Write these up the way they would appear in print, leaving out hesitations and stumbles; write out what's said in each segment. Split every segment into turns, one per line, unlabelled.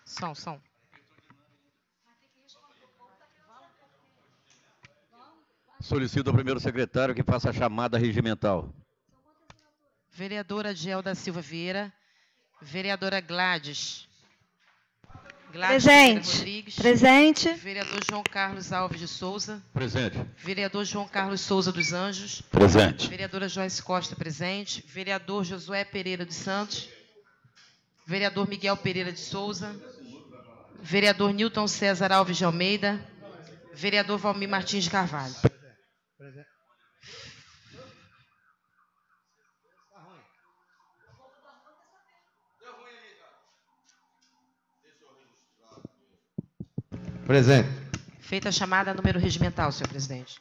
Som.
Solicito ao primeiro secretário que faça a chamada regimental.
Vereadora Adiel da Silva Vieira. Vereadora Gladys
Presente.
Rodrigues.
Presente.
Vereador João Carlos Alves de Souza.
Presente.
Vereador João Carlos Souza dos Anjos.
Presente.
Vereadora Joyce Costa, presente. Vereador Josué Pereira dos Santos. Vereador Miguel Pereira de Souza. Vereador Newton César Alves de Almeida. Vereador Valmir Martins de Carvalho.
Presente.
Feita a chamada, número regimental, senhor presidente.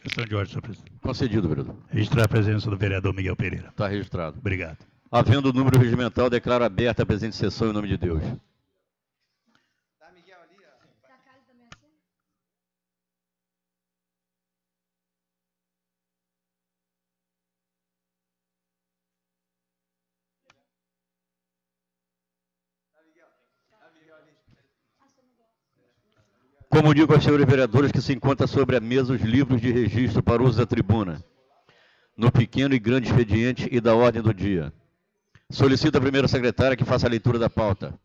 Questão de ordem, senhor presidente.
Concedido, vereador.
Registrar a presença do vereador Miguel Pereira.
Está registrado.
Obrigado.
Havendo o número regimental, declaro aberta a presente sessão em nome de Deus. Comunico aos senhores vereadores que se encontra sobre a mesa os livros de registro para uso da tribuna, no pequeno e grande expediente e da ordem do dia. Solicito à primeira secretária que faça a leitura da pauta.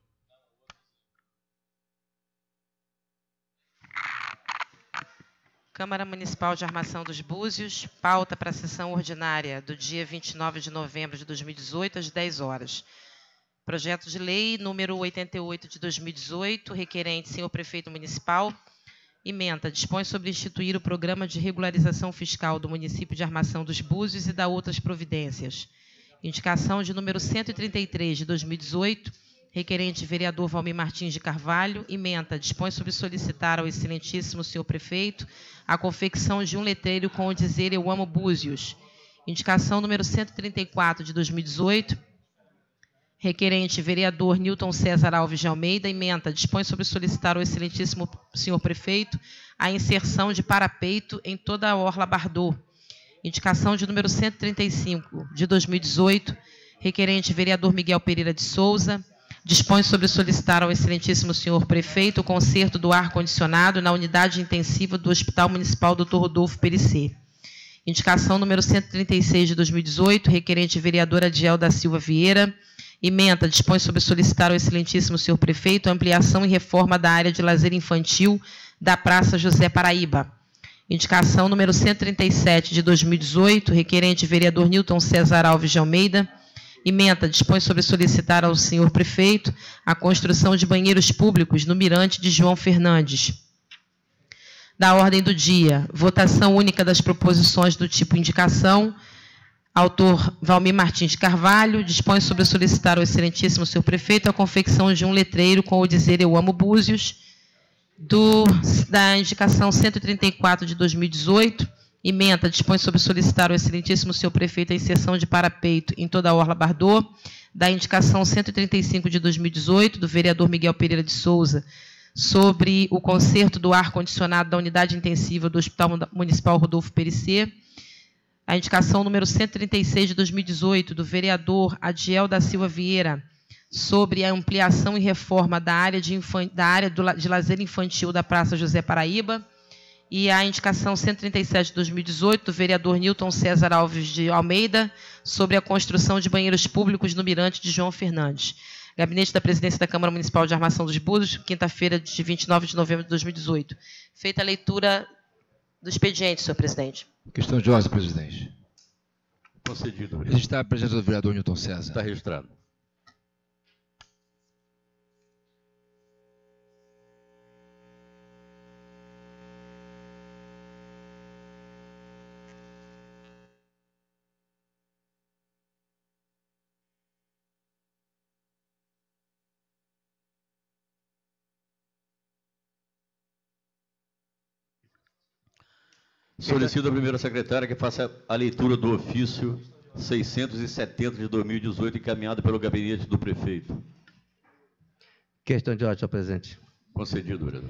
Câmara Municipal de Armação dos Búzios, pauta para a sessão ordinária do dia 29 de novembro de 2018, às 10 horas. Projeto de lei número 88 de 2018, requerente senhor prefeito municipal, ementa, dispõe sobre instituir o programa de regularização fiscal do município de Armação dos Búzios e da outras providências. Indicação de número 133 de 2018, requerente vereador Valmir Martins de Carvalho, ementa, dispõe sobre solicitar ao excelentíssimo senhor prefeito a confecção de um letreiro com o dizer "Eu amo Búzios". Indicação número 134 de 2018, requerente vereador Newton César Alves de Almeida, ementa, dispõe sobre solicitar ao excelentíssimo senhor prefeito a inserção de parapeito em toda a orla Bardot. Indicação de número 135 de 2018, requerente vereador Miguel Pereira de Souza, dispõe sobre solicitar ao excelentíssimo senhor prefeito o conserto do ar-condicionado na unidade intensiva do Hospital Municipal Dr. Rodolfo Perissé. Indicação número 136 de 2018, requerente vereadora Adiel da Silva Vieira, ementa, dispõe sobre solicitar ao excelentíssimo senhor prefeito a ampliação e reforma da área de lazer infantil da Praça José Paraíba. Indicação número 137 de 2018, requerente vereador Newton César Alves de Almeida, ementa, dispõe sobre solicitar ao senhor prefeito a construção de banheiros públicos no Mirante de João Fernandes. Da ordem do dia, votação única das proposições do tipo indicação. Autor Valmir Martins de Carvalho, dispõe sobre solicitar ao excelentíssimo senhor prefeito a confecção de um letreiro com o dizer "Eu amo Búzios", da indicação 134 de 2018, ementa, dispõe sobre solicitar ao excelentíssimo senhor prefeito a inserção de parapeito em toda a orla Bardot, da indicação 135 de 2018, do vereador Miguel Pereira de Souza, sobre o conserto do ar-condicionado da unidade intensiva do Hospital Municipal Rodolfo Perissé, a indicação número 136 de 2018, do vereador Adiel da Silva Vieira, sobre a ampliação e reforma da área de lazer infantil da Praça José Paraíba, e a indicação 137 de 2018, do vereador Newton César Alves de Almeida, sobre a construção de banheiros públicos no Mirante de João Fernandes. Gabinete da Presidência da Câmara Municipal de Armação dos Búzios, quinta-feira de 29 de novembro de 2018. Feita a leitura do expediente, senhor presidente.
Questão de ordem, presidente.
Concedido, vereador.
Registrar a presença do vereador Newton César.
Está registrado. Solicito à primeira secretária que faça a leitura do ofício 670 de 2018, encaminhado pelo gabinete do prefeito.
Questão de ordem, senhor presidente.
Concedido, vereador.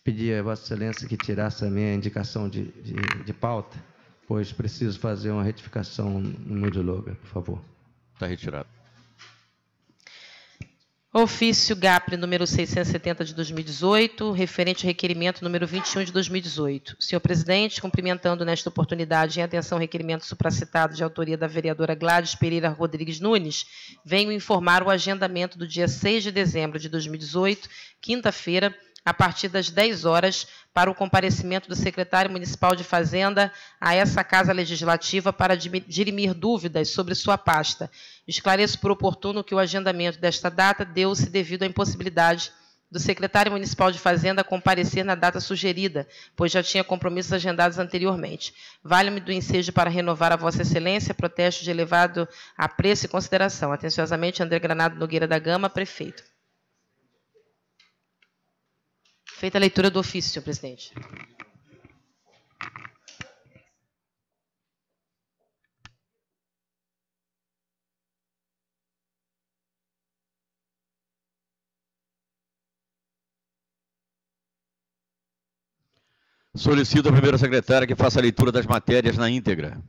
Pedir a Vossa Excelência que tirasse a minha indicação de pauta, pois preciso fazer uma retificação no número de logo, por favor.
Está retirado.
Ofício GAPRE número 670 de 2018, referente ao requerimento número 21 de 2018. Senhor presidente, cumprimentando nesta oportunidade em atenção ao requerimento supracitado de autoria da vereadora Gladys Pereira Rodrigues Nunes, venho informar o agendamento do dia 6 de dezembro de 2018, quinta-feira, a partir das 10 horas, para o comparecimento do secretário municipal de Fazenda a essa Casa Legislativa para dirimir dúvidas sobre sua pasta. Esclareço por oportuno que o agendamento desta data deu-se devido à impossibilidade do secretário municipal de Fazenda comparecer na data sugerida, pois já tinha compromissos agendados anteriormente. Vale-me do ensejo para renovar a Vossa Excelência, protesto de elevado apreço e consideração. Atenciosamente, André Granado Nogueira da Gama, prefeito. Feita a leitura do ofício, senhor presidente.
Solicito a primeira secretária que faça a leitura das matérias na íntegra.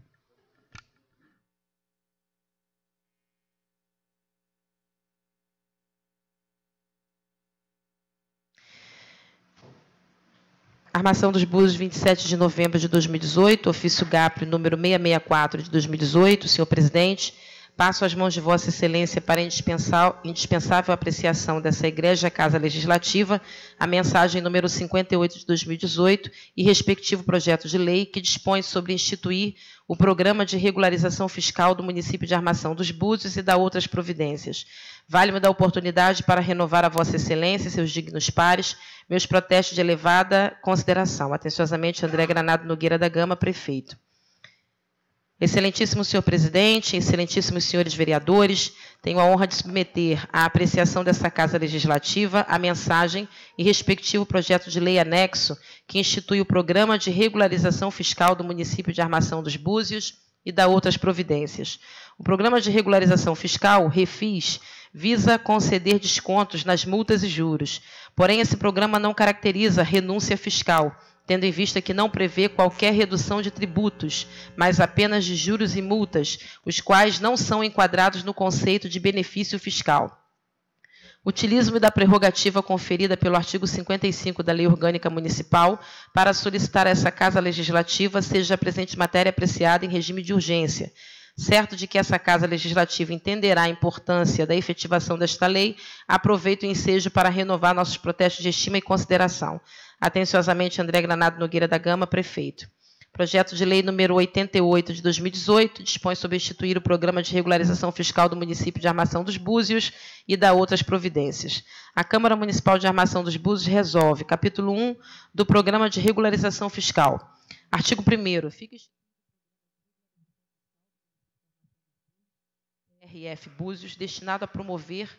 Armação dos Búzios, 27 de novembro de 2018, ofício GAPRE número 664 de 2018. Senhor presidente, passo às mãos de Vossa Excelência para indispensável apreciação dessa Egrégia Casa Legislativa a mensagem número 58 de 2018 e respectivo projeto de lei que dispõe sobre instituir o Programa de Regularização Fiscal do município de Armação dos Búzios e da outras providências. Vale-me da oportunidade para renovar a Vossa Excelência e seus dignos pares meus protestos de elevada consideração. Atenciosamente, André Granado Nogueira da Gama, prefeito. Excelentíssimo senhor presidente, excelentíssimos senhores vereadores, tenho a honra de submeter à apreciação dessa Casa Legislativa a mensagem e respectivo projeto de lei anexo que institui o Programa de Regularização Fiscal do município de Armação dos Búzios e da outras providências. O Programa de Regularização Fiscal, REFIS, visa conceder descontos nas multas e juros. Porém, esse programa não caracteriza renúncia fiscal, tendo em vista que não prevê qualquer redução de tributos, mas apenas de juros e multas, os quais não são enquadrados no conceito de benefício fiscal. Utilizo-me da prerrogativa conferida pelo artigo 55 da Lei Orgânica Municipal para solicitar a essa Casa Legislativa seja a presente matéria apreciada em regime de urgência. Certo de que essa Casa Legislativa entenderá a importância da efetivação desta lei, aproveito o ensejo para renovar nossos protestos de estima e consideração. Atenciosamente, André Granado Nogueira da Gama, prefeito. Projeto de lei número 88 de 2018 dispõe sobre instituir o Programa de Regularização Fiscal do município de Armação dos Búzios e da outras providências. A Câmara Municipal de Armação dos Búzios resolve, capítulo 1 do Programa de Regularização Fiscal. Artigo 1º. Fica RF Búzios, destinado a promover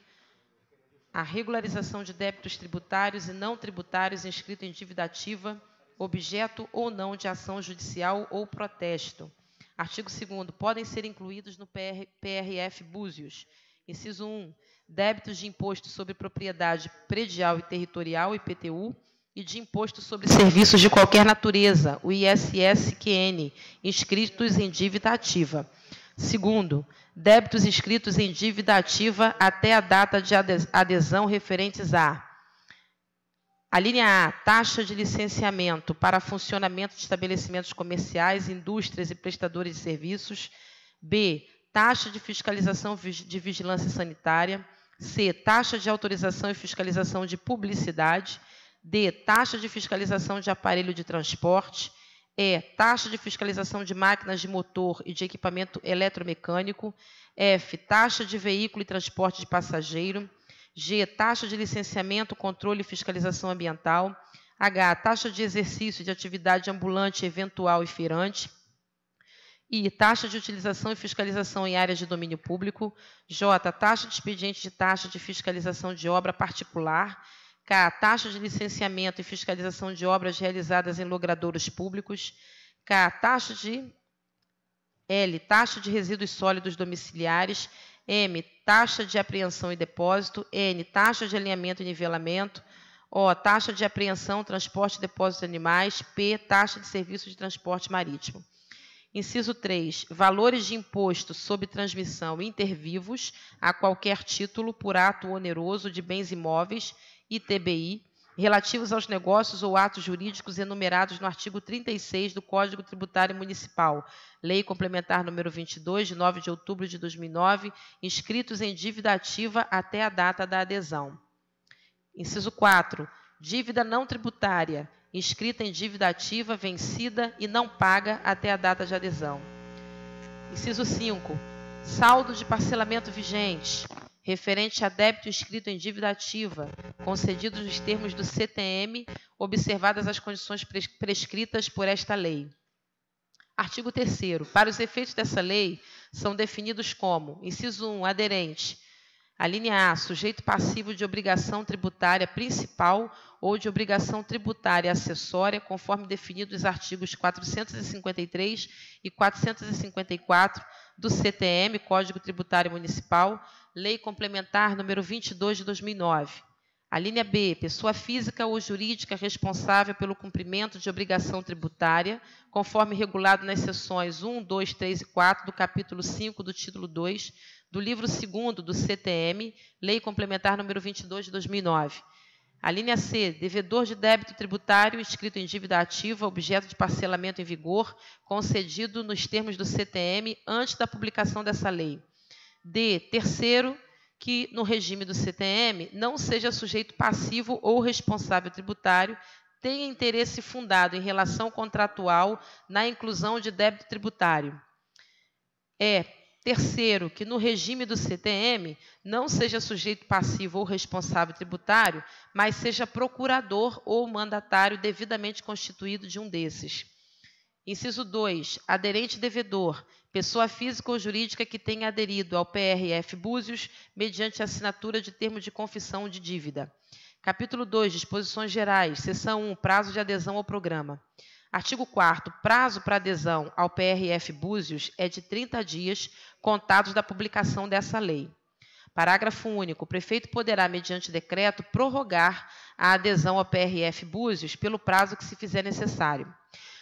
a regularização de débitos tributários e não tributários inscritos em dívida ativa, objeto ou não de ação judicial ou protesto. Artigo 2º. Podem ser incluídos no PRF Búzios. Inciso 1. Débitos de imposto sobre propriedade predial e territorial, IPTU, e de imposto sobre serviços de qualquer natureza, o ISSQN, inscritos em dívida ativa. Segundo, débitos inscritos em dívida ativa até a data de adesão referentes a linha A, taxa de licenciamento para funcionamento de estabelecimentos comerciais, indústrias e prestadores de serviços. B, taxa de fiscalização de vigilância sanitária. C, taxa de autorização e fiscalização de publicidade. D, taxa de fiscalização de aparelho de transporte. E, taxa de fiscalização de máquinas de motor e de equipamento eletromecânico. F, taxa de veículo e transporte de passageiro. G, taxa de licenciamento, controle e fiscalização ambiental. H, taxa de exercício de atividade ambulante, eventual e feirante. I, taxa de utilização e fiscalização em áreas de domínio público. J, taxa de expediente de taxa de fiscalização de obra particular. K, taxa de licenciamento e fiscalização de obras realizadas em logradouros públicos. K, taxa de resíduos sólidos domiciliares. M, taxa de apreensão e depósito. N, taxa de alinhamento e nivelamento. O, taxa de apreensão, transporte e depósito de animais. P, taxa de serviço de transporte marítimo. Inciso 3. Valores de imposto sobre transmissão intervivos a qualquer título por ato oneroso de bens imóveis, ITBI, relativos aos negócios ou atos jurídicos enumerados no artigo 36 do Código Tributário Municipal, Lei Complementar número 22, de 9 de outubro de 2009, inscritos em dívida ativa até a data da adesão. Inciso 4. Dívida não tributária, inscrita em dívida ativa, vencida e não paga até a data de adesão. Inciso 5. Saldo de parcelamento vigente, referente a débito inscrito em dívida ativa, concedido nos termos do CTM, observadas as condições prescritas por esta lei. Artigo 3º. Para os efeitos dessa lei, são definidos como: inciso 1, aderente. A linha A, sujeito passivo de obrigação tributária principal ou de obrigação tributária acessória, conforme definido nos artigos 453 e 454 do CTM, Código Tributário Municipal, Lei Complementar número 22 de 2009. A linha B, pessoa física ou jurídica responsável pelo cumprimento de obrigação tributária, conforme regulado nas seções 1, 2, 3 e 4 do capítulo 5 do título 2 do livro 2º do CTM, Lei Complementar número 22 de 2009. A linha C, devedor de débito tributário inscrito em dívida ativa, objeto de parcelamento em vigor, concedido nos termos do CTM antes da publicação dessa lei. D, terceiro, que no regime do CTM não seja sujeito passivo ou responsável tributário, tenha interesse fundado em relação contratual na inclusão de débito tributário. Terceiro, que no regime do CTM não seja sujeito passivo ou responsável tributário, mas seja procurador ou mandatário devidamente constituído de um desses. Inciso 2. Aderente devedor, pessoa física ou jurídica que tenha aderido ao PRF Búzios mediante assinatura de termo de confissão de dívida. Capítulo 2. Disposições gerais. Seção 1. Prazo de adesão ao programa. Artigo 4º. Prazo para adesão ao PRF Búzios é de 30 dias, contados da publicação dessa lei. Parágrafo único. O prefeito poderá, mediante decreto, prorrogar a adesão ao PRF Búzios pelo prazo que se fizer necessário.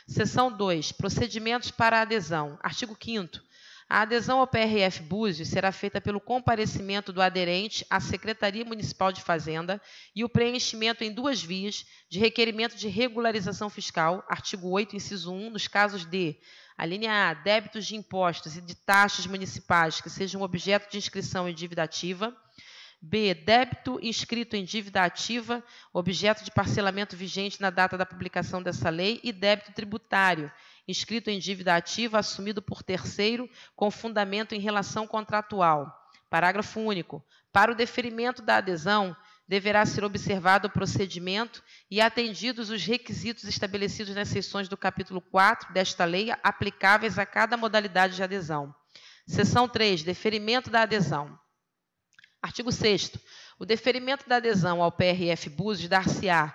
Seção 2. Procedimentos para a adesão. Artigo 5º. A adesão ao PRF Búzios será feita pelo comparecimento do aderente à Secretaria Municipal de Fazenda e o preenchimento em 2 vias de requerimento de regularização fiscal, artigo 8, inciso 1, nos casos de: a linha A, débitos de impostos e de taxas municipais que sejam objeto de inscrição em dívida ativa; B, débito inscrito em dívida ativa, objeto de parcelamento vigente na data da publicação dessa lei, e débito tributário, inscrito em dívida ativa, assumido por terceiro, com fundamento em relação contratual. Parágrafo único. Para o deferimento da adesão, deverá ser observado o procedimento e atendidos os requisitos estabelecidos nas seções do capítulo 4 desta lei, aplicáveis a cada modalidade de adesão. Seção 3. Deferimento da adesão. Artigo 6º. O deferimento da adesão ao PRF Búzios dar-se-á: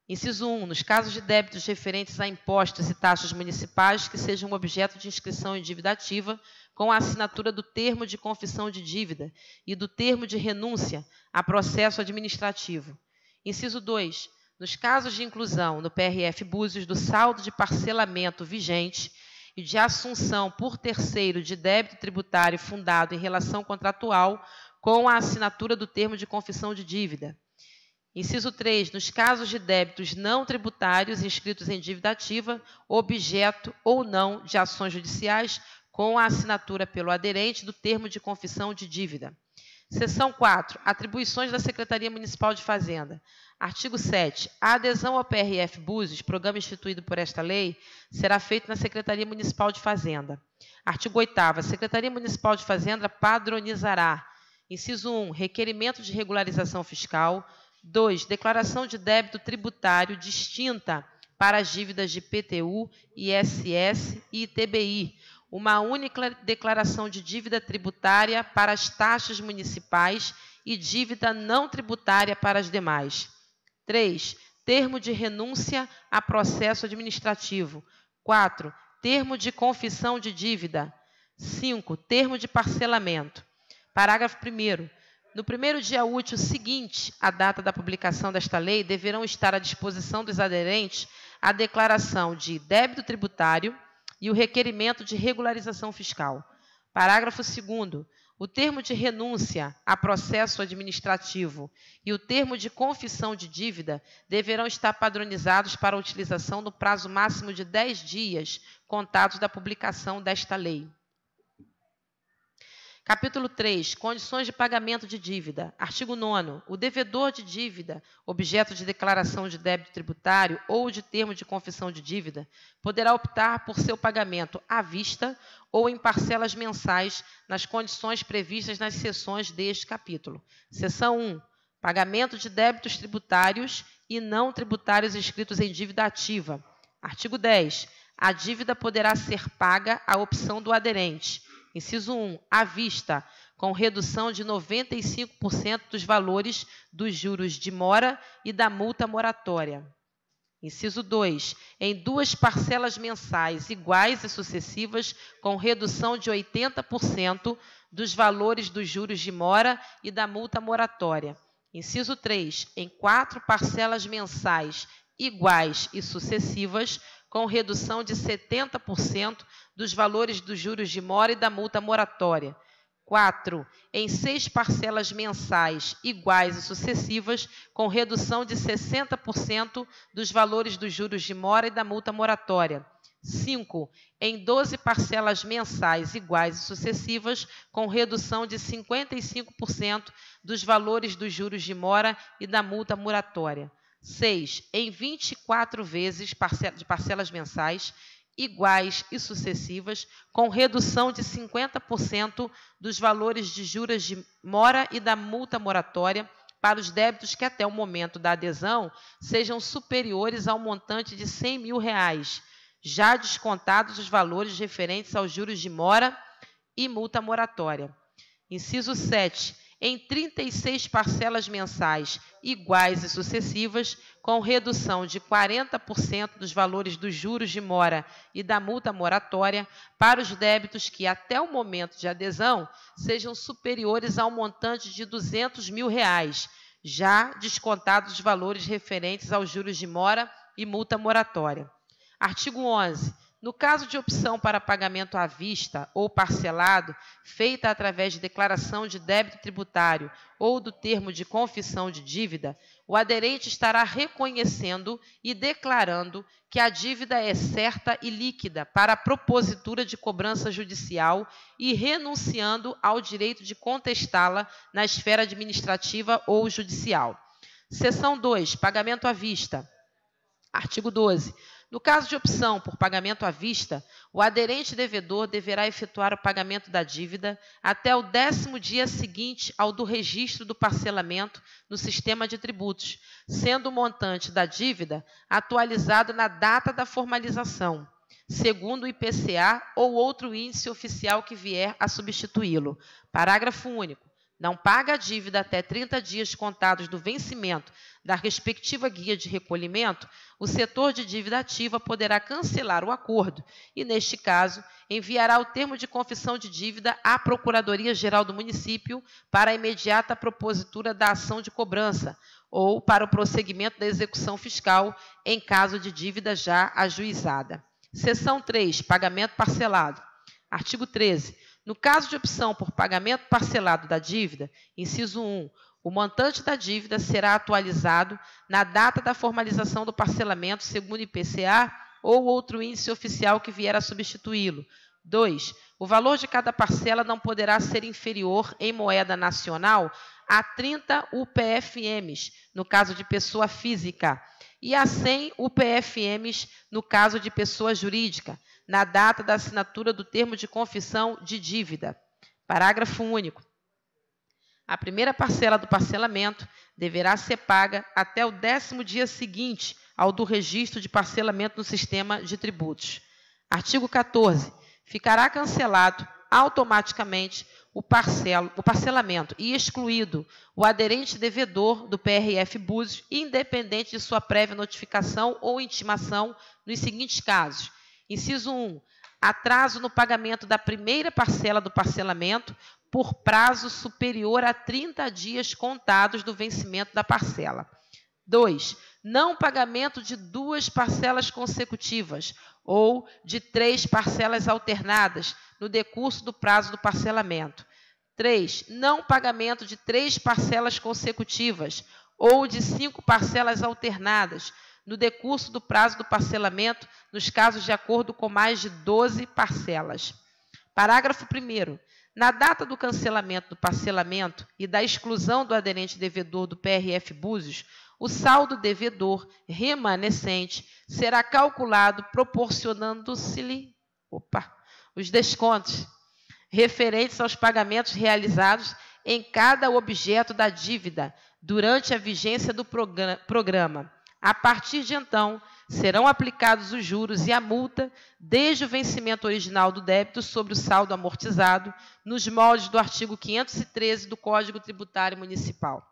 inciso 1. Nos casos de débitos referentes a impostos e taxas municipais que sejam objeto de inscrição em dívida ativa, com a assinatura do termo de confissão de dívida e do termo de renúncia a processo administrativo. Inciso 2. Nos casos de inclusão no PRF Búzios do saldo de parcelamento vigente e de assunção por terceiro de débito tributário fundado em relação contratual, com a assinatura do termo de confissão de dívida. Inciso 3. Nos casos de débitos não tributários inscritos em dívida ativa, objeto ou não de ações judiciais, com a assinatura pelo aderente do termo de confissão de dívida. Seção 4. Atribuições da Secretaria Municipal de Fazenda. Artigo 7. A adesão ao PRF Búzios, programa instituído por esta lei, será feita na Secretaria Municipal de Fazenda. Artigo 8º. A Secretaria Municipal de Fazenda padronizará: inciso 1. Requerimento de regularização fiscal. 2. Declaração de débito tributário distinta para as dívidas de PTU, ISS e ITBI. Uma única declaração de dívida tributária para as taxas municipais e dívida não tributária para as demais. 3. Termo de renúncia a processo administrativo. 4. Termo de confissão de dívida. 5. Termo de parcelamento. Parágrafo 1º. No primeiro dia útil seguinte à data da publicação desta lei, deverão estar à disposição dos aderentes a declaração de débito tributário, e o requerimento de regularização fiscal. Parágrafo 2º. O termo de renúncia a processo administrativo e o termo de confissão de dívida deverão estar padronizados para a utilização no prazo máximo de 10 dias contados da publicação desta lei. Capítulo 3. Condições de pagamento de dívida. Artigo 9º. O devedor de dívida, objeto de declaração de débito tributário ou de termo de confissão de dívida, poderá optar por seu pagamento à vista ou em parcelas mensais nas condições previstas nas seções deste capítulo. Seção 1. Pagamento de débitos tributários e não tributários inscritos em dívida ativa. Artigo 10. A dívida poderá ser paga à opção do aderente. Inciso 1. À vista, com redução de 95% dos valores dos juros de mora e da multa moratória. Inciso 2. Em 2 parcelas mensais iguais e sucessivas, com redução de 80% dos valores dos juros de mora e da multa moratória. Inciso 3. Em 4 parcelas mensais iguais e sucessivas, com redução de 70% dos valores dos juros de mora e da multa moratória. 4. Em 6 parcelas mensais iguais e sucessivas, com redução de 60% dos valores dos juros de mora e da multa moratória. 5. Em 12 parcelas mensais iguais e sucessivas, com redução de 55% dos valores dos juros de mora e da multa moratória. 6. Em 24 vezes de parcelas mensais iguais e sucessivas, com redução de 50% dos valores de juros de mora e da multa moratória para os débitos que até o momento da adesão sejam superiores ao montante de R$100 mil, já descontados os valores referentes aos juros de mora e multa moratória. Inciso 7. Em 36 parcelas mensais iguais e sucessivas, com redução de 40% dos valores dos juros de mora e da multa moratória para os débitos que, até o momento de adesão, sejam superiores ao montante de R$200 mil, já descontados os valores referentes aos juros de mora e multa moratória. Artigo 11. No caso de opção para pagamento à vista ou parcelado, feita através de declaração de débito tributário ou do termo de confissão de dívida, o aderente estará reconhecendo e declarando que a dívida é certa e líquida para a propositura de cobrança judicial e renunciando ao direito de contestá-la na esfera administrativa ou judicial. Seção 2. Pagamento à vista. Artigo 12. No caso de opção por pagamento à vista, o aderente devedor deverá efetuar o pagamento da dívida até o 10º dia seguinte ao do registro do parcelamento no sistema de tributos, sendo o montante da dívida atualizado na data da formalização, segundo o IPCA ou outro índice oficial que vier a substituí-lo. Parágrafo único. Não paga a dívida até 30 dias contados do vencimento da respectiva guia de recolhimento, o setor de dívida ativa poderá cancelar o acordo e, neste caso, enviará o termo de confissão de dívida à Procuradoria-Geral do Município para a imediata propositura da ação de cobrança ou para o prosseguimento da execução fiscal em caso de dívida já ajuizada. Seção 3. Pagamento parcelado. Artigo 13. No caso de opção por pagamento parcelado da dívida, inciso 1, o montante da dívida será atualizado na data da formalização do parcelamento segundo IPCA ou outro índice oficial que vier a substituí-lo. 2. O valor de cada parcela não poderá ser inferior em moeda nacional a 30 UPFMs, no caso de pessoa física, e a 100 UPFMs, no caso de pessoa jurídica, na data da assinatura do termo de confissão de dívida. Parágrafo único. A primeira parcela do parcelamento deverá ser paga até o 10º dia seguinte ao do registro de parcelamento no sistema de tributos. Artigo 14. Ficará cancelado automaticamente o parcelamento e excluído o aderente devedor do PRF Búzios, independente de sua prévia notificação ou intimação, nos seguintes casos. Inciso 1. Atraso no pagamento da primeira parcela do parcelamento por prazo superior a 30 dias contados do vencimento da parcela. 2. Não pagamento de 2 parcelas consecutivas ou de 3 parcelas alternadas no decurso do prazo do parcelamento. 3. Não pagamento de 3 parcelas consecutivas ou de 5 parcelas alternadas no decurso do prazo do parcelamento nos casos de acordo com mais de 12 parcelas. Parágrafo 1º. Na data do cancelamento do parcelamento e da exclusão do aderente devedor do PRF Búzios, o saldo devedor remanescente será calculado proporcionando-se-lhe os descontos referentes aos pagamentos realizados em cada objeto da dívida durante a vigência do programa. A partir de então, serão aplicados os juros e a multa desde o vencimento original do débito sobre o saldo amortizado, nos moldes do artigo 513 do Código Tributário Municipal.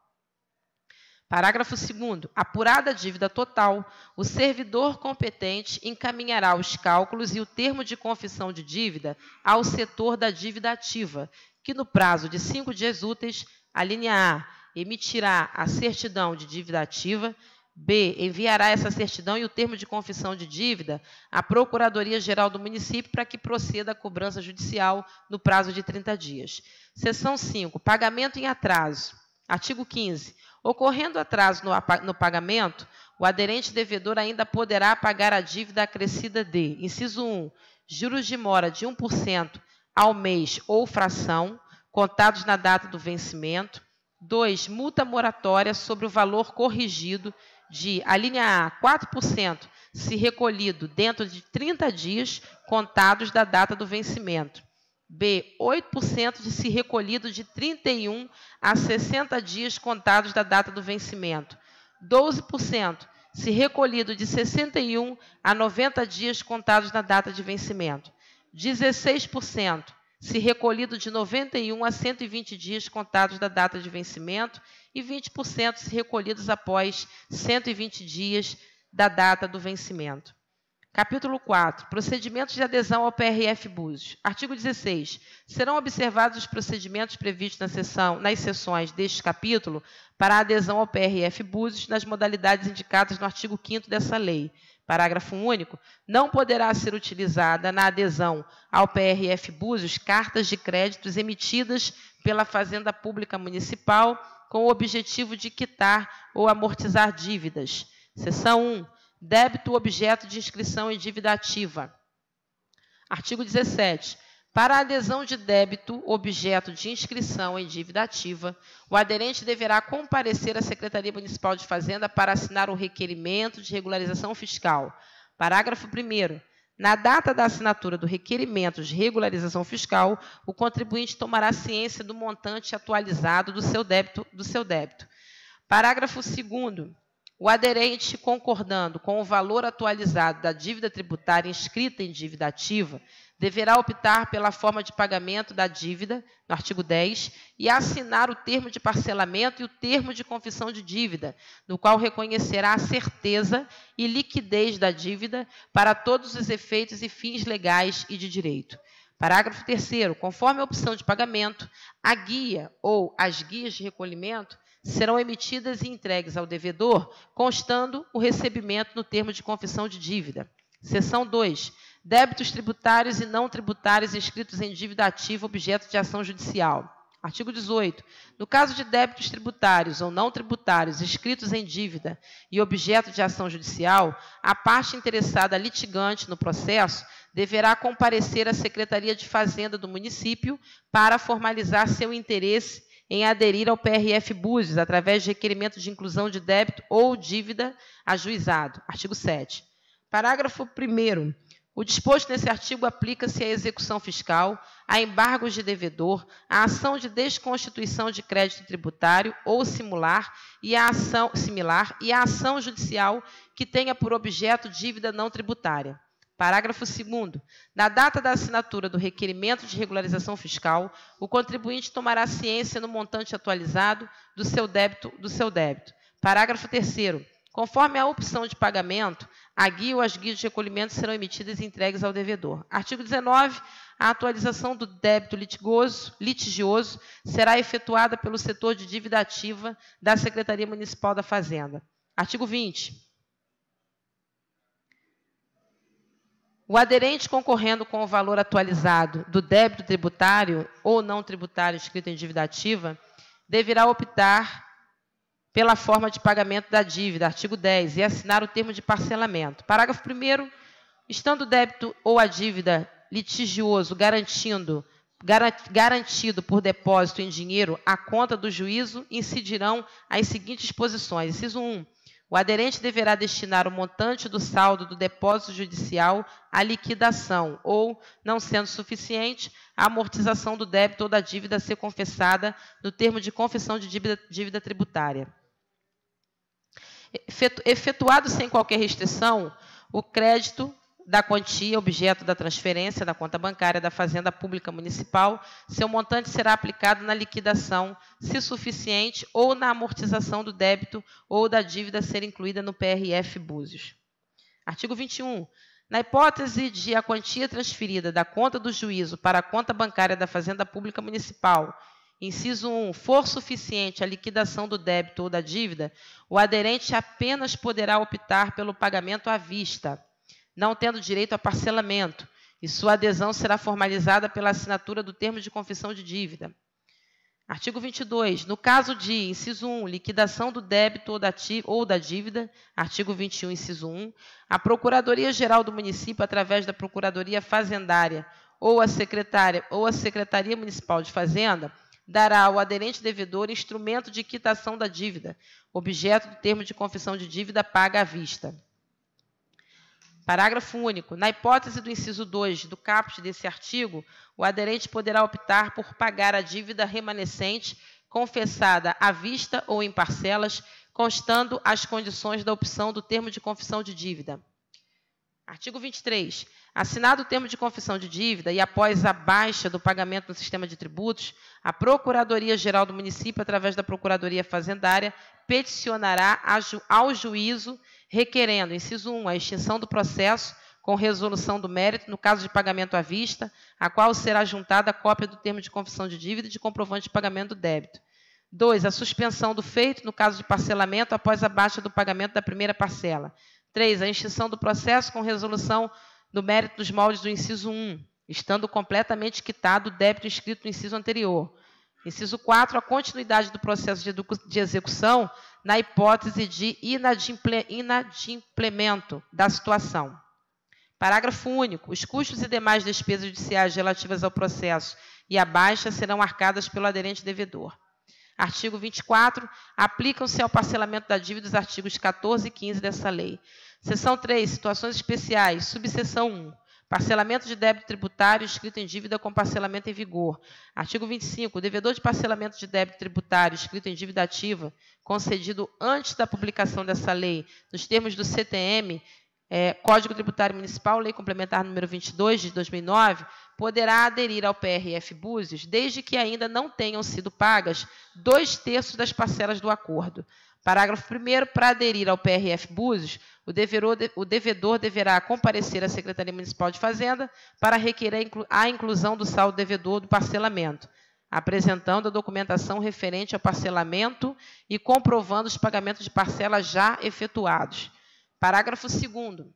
Parágrafo 2º. Apurada a dívida total, o servidor competente encaminhará os cálculos e o termo de confissão de dívida ao setor da dívida ativa, que no prazo de 5 dias úteis, a linha A, emitirá a certidão de dívida ativa, B, enviará essa certidão e o termo de confissão de dívida à Procuradoria-Geral do município para que proceda a cobrança judicial no prazo de 30 dias. Seção 5. Pagamento em atraso. Artigo 15. Ocorrendo atraso no pagamento, o aderente devedor ainda poderá pagar a dívida acrescida de: inciso 1, juros de mora de 1% ao mês ou fração, contados na data do vencimento. 2, multa moratória sobre o valor corrigido de, a linha A, 4%, se recolhido dentro de 30 dias, contados da data do vencimento. B, 8% de se recolhido de 31 a 60 dias contados da data do vencimento. 12% se recolhido de 61 a 90 dias contados da data de vencimento. 16% se recolhido de 91 a 120 dias contados da data de vencimento e 20% se recolhidos após 120 dias da data do vencimento. Capítulo 4. Procedimentos de adesão ao PRF Búzios. Artigo 16. Serão observados os procedimentos previstos nas seções deste capítulo para a adesão ao PRF Búzios nas modalidades indicadas no artigo 5º dessa lei. Parágrafo único. Não poderá ser utilizada na adesão ao PRF Búzios cartas de créditos emitidas pela Fazenda Pública Municipal com o objetivo de quitar ou amortizar dívidas. Seção 1. Débito objeto de inscrição em dívida ativa. Artigo 17. Para a adesão de débito objeto de inscrição em dívida ativa, o aderente deverá comparecer à Secretaria Municipal de Fazenda para assinar o requerimento de regularização fiscal. Parágrafo 1º. Na data da assinatura do requerimento de regularização fiscal, o contribuinte tomará ciência do montante atualizado do seu débito. Parágrafo 2º. O aderente, concordando com o valor atualizado da dívida tributária inscrita em dívida ativa, deverá optar pela forma de pagamento da dívida, no artigo 10, e assinar o termo de parcelamento e o termo de confissão de dívida, no qual reconhecerá a certeza e liquidez da dívida para todos os efeitos e fins legais e de direito. Parágrafo 3º. Conforme a opção de pagamento, a guia ou as guias de recolhimento serão emitidas e entregues ao devedor, constando o recebimento no termo de confissão de dívida. Seção 2. Débitos tributários e não tributários inscritos em dívida ativa objeto de ação judicial. Artigo 18. No caso de débitos tributários ou não tributários inscritos em dívida e objeto de ação judicial, a parte interessada litigante no processo deverá comparecer à Secretaria de Fazenda do município para formalizar seu interesse em aderir ao PRF Búzios através de requerimento de inclusão de débito ou dívida ajuizado. Artigo 7. Parágrafo 1º. O disposto nesse artigo aplica-se à execução fiscal, a embargos de devedor, à ação de desconstituição de crédito tributário ou similar e à ação judicial que tenha por objeto dívida não tributária. Parágrafo 2º. Na data da assinatura do requerimento de regularização fiscal, o contribuinte tomará ciência no montante atualizado do seu débito. Parágrafo 3º. Conforme a opção de pagamento, a guia ou as guias de recolhimento serão emitidas e entregues ao devedor. Artigo 19. A atualização do débito litigioso será efetuada pelo setor de dívida ativa da Secretaria Municipal da Fazenda. Artigo 20. O aderente concorrendo com o valor atualizado do débito tributário ou não tributário inscrito em dívida ativa, deverá optar pela forma de pagamento da dívida, artigo 10, e assinar o termo de parcelamento. Parágrafo 1º. Estando o débito ou a dívida litigioso garantido por depósito em dinheiro à conta do juízo, incidirão as seguintes disposições. Inciso 1. O aderente deverá destinar o montante do saldo do depósito judicial à liquidação ou, não sendo suficiente, à amortização do débito ou da dívida a ser confessada no termo de confissão de dívida tributária. Efetuado sem qualquer restrição, o crédito da quantia objeto da transferência da conta bancária da Fazenda Pública Municipal, seu montante será aplicado na liquidação, se suficiente, ou na amortização do débito ou da dívida a ser incluída no PRF Búzios. Artigo 21. Na hipótese de a quantia transferida da conta do juízo para a conta bancária da Fazenda Pública Municipal, inciso 1, for suficiente a liquidação do débito ou da dívida, o aderente apenas poderá optar pelo pagamento à vista, não tendo direito a parcelamento, e sua adesão será formalizada pela assinatura do termo de confissão de dívida. Artigo 22. No caso de, inciso 1, liquidação do débito ou da dívida, artigo 21, inciso 1, a Procuradoria-Geral do Município, através da Procuradoria Fazendária ou a Secretaria Municipal de Fazenda, dará ao aderente devedor instrumento de quitação da dívida, objeto do termo de confissão de dívida paga à vista. Parágrafo único. Na hipótese do inciso 2 do caput desse artigo, o aderente poderá optar por pagar a dívida remanescente confessada à vista ou em parcelas, constando as condições da opção do termo de confissão de dívida. Artigo 23. Assinado o termo de confissão de dívida e após a baixa do pagamento no sistema de tributos, a Procuradoria-Geral do Município, através da Procuradoria Fazendária, peticionará ao juízo requerendo, inciso 1, a extinção do processo com resolução do mérito no caso de pagamento à vista, a qual será juntada a cópia do termo de confissão de dívida e de comprovante de pagamento do débito. 2, a suspensão do feito no caso de parcelamento após a baixa do pagamento da primeira parcela. 3, a extinção do processo com resolução do mérito dos moldes do inciso 1, estando completamente quitado o débito inscrito no inciso anterior. Inciso 4, a continuidade do processo de execução na hipótese de inadimplemento da situação. Parágrafo único. Os custos e demais despesas judiciais relativas ao processo e à baixa serão arcadas pelo aderente devedor. Artigo 24. Aplicam-se ao parcelamento da dívida os artigos 14 e 15 dessa lei. Seção 3. Situações especiais. Subseção 1. Parcelamento de débito tributário escrito em dívida com parcelamento em vigor. Artigo 25. O devedor de parcelamento de débito tributário escrito em dívida ativa, concedido antes da publicação dessa lei, nos termos do CTM, Código Tributário Municipal, Lei Complementar número 22, de 2009, poderá aderir ao PRF Búzios, desde que ainda não tenham sido pagas 2/3 das parcelas do acordo. Parágrafo 1º. Para aderir ao PRF Búzios, o devedor deverá comparecer à Secretaria Municipal de Fazenda para requerer a inclusão do saldo devedor do parcelamento, apresentando a documentação referente ao parcelamento e comprovando os pagamentos de parcelas já efetuados. Parágrafo 2º.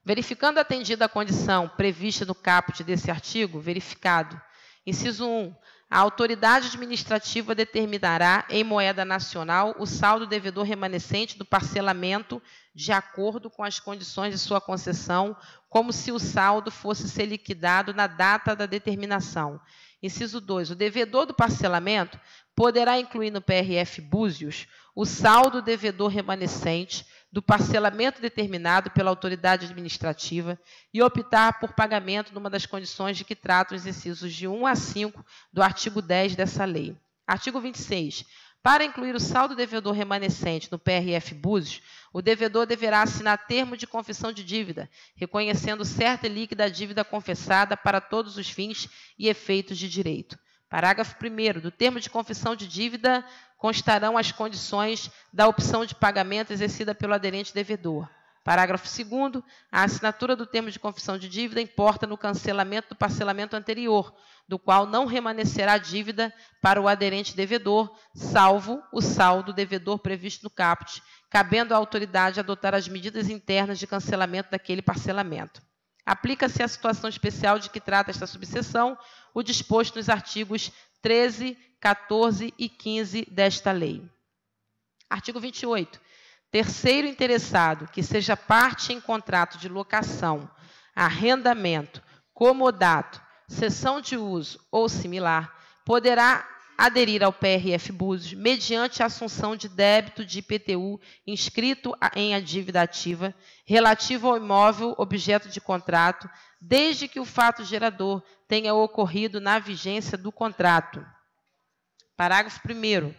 Verificando atendida a condição prevista no caput desse artigo, verificado. Inciso 1. A autoridade administrativa determinará em moeda nacional o saldo devedor remanescente do parcelamento de acordo com as condições de sua concessão, como se o saldo fosse ser liquidado na data da determinação. Inciso 2. O devedor do parcelamento poderá incluir no PRF Búzios o saldo devedor remanescente do parcelamento determinado pela autoridade administrativa e optar por pagamento numa das condições de que tratam os incisos de 1 a 5 do artigo 10 dessa lei. Artigo 26. Para incluir o saldo devedor remanescente no PRF Búzios, o devedor deverá assinar termo de confissão de dívida, reconhecendo certa e líquida dívida confessada para todos os fins e efeitos de direito. Parágrafo 1º. Do termo de confissão de dívida constarão as condições da opção de pagamento exercida pelo aderente devedor. Parágrafo 2º. A assinatura do termo de confissão de dívida importa no cancelamento do parcelamento anterior, do qual não remanescerá dívida para o aderente devedor, salvo o saldo devedor previsto no caput, cabendo à autoridade adotar as medidas internas de cancelamento daquele parcelamento. Aplica-se à situação especial de que trata esta subseção o disposto nos artigos 13, 14 e 15 desta lei. Artigo 28. Terceiro interessado que seja parte em contrato de locação, arrendamento, comodato, cessão de uso ou similar, poderá aderir ao PRF Búzios mediante a assunção de débito de IPTU inscrito em dívida ativa relativo ao imóvel objeto de contrato, desde que o fato gerador tenha ocorrido na vigência do contrato. Parágrafo 1º.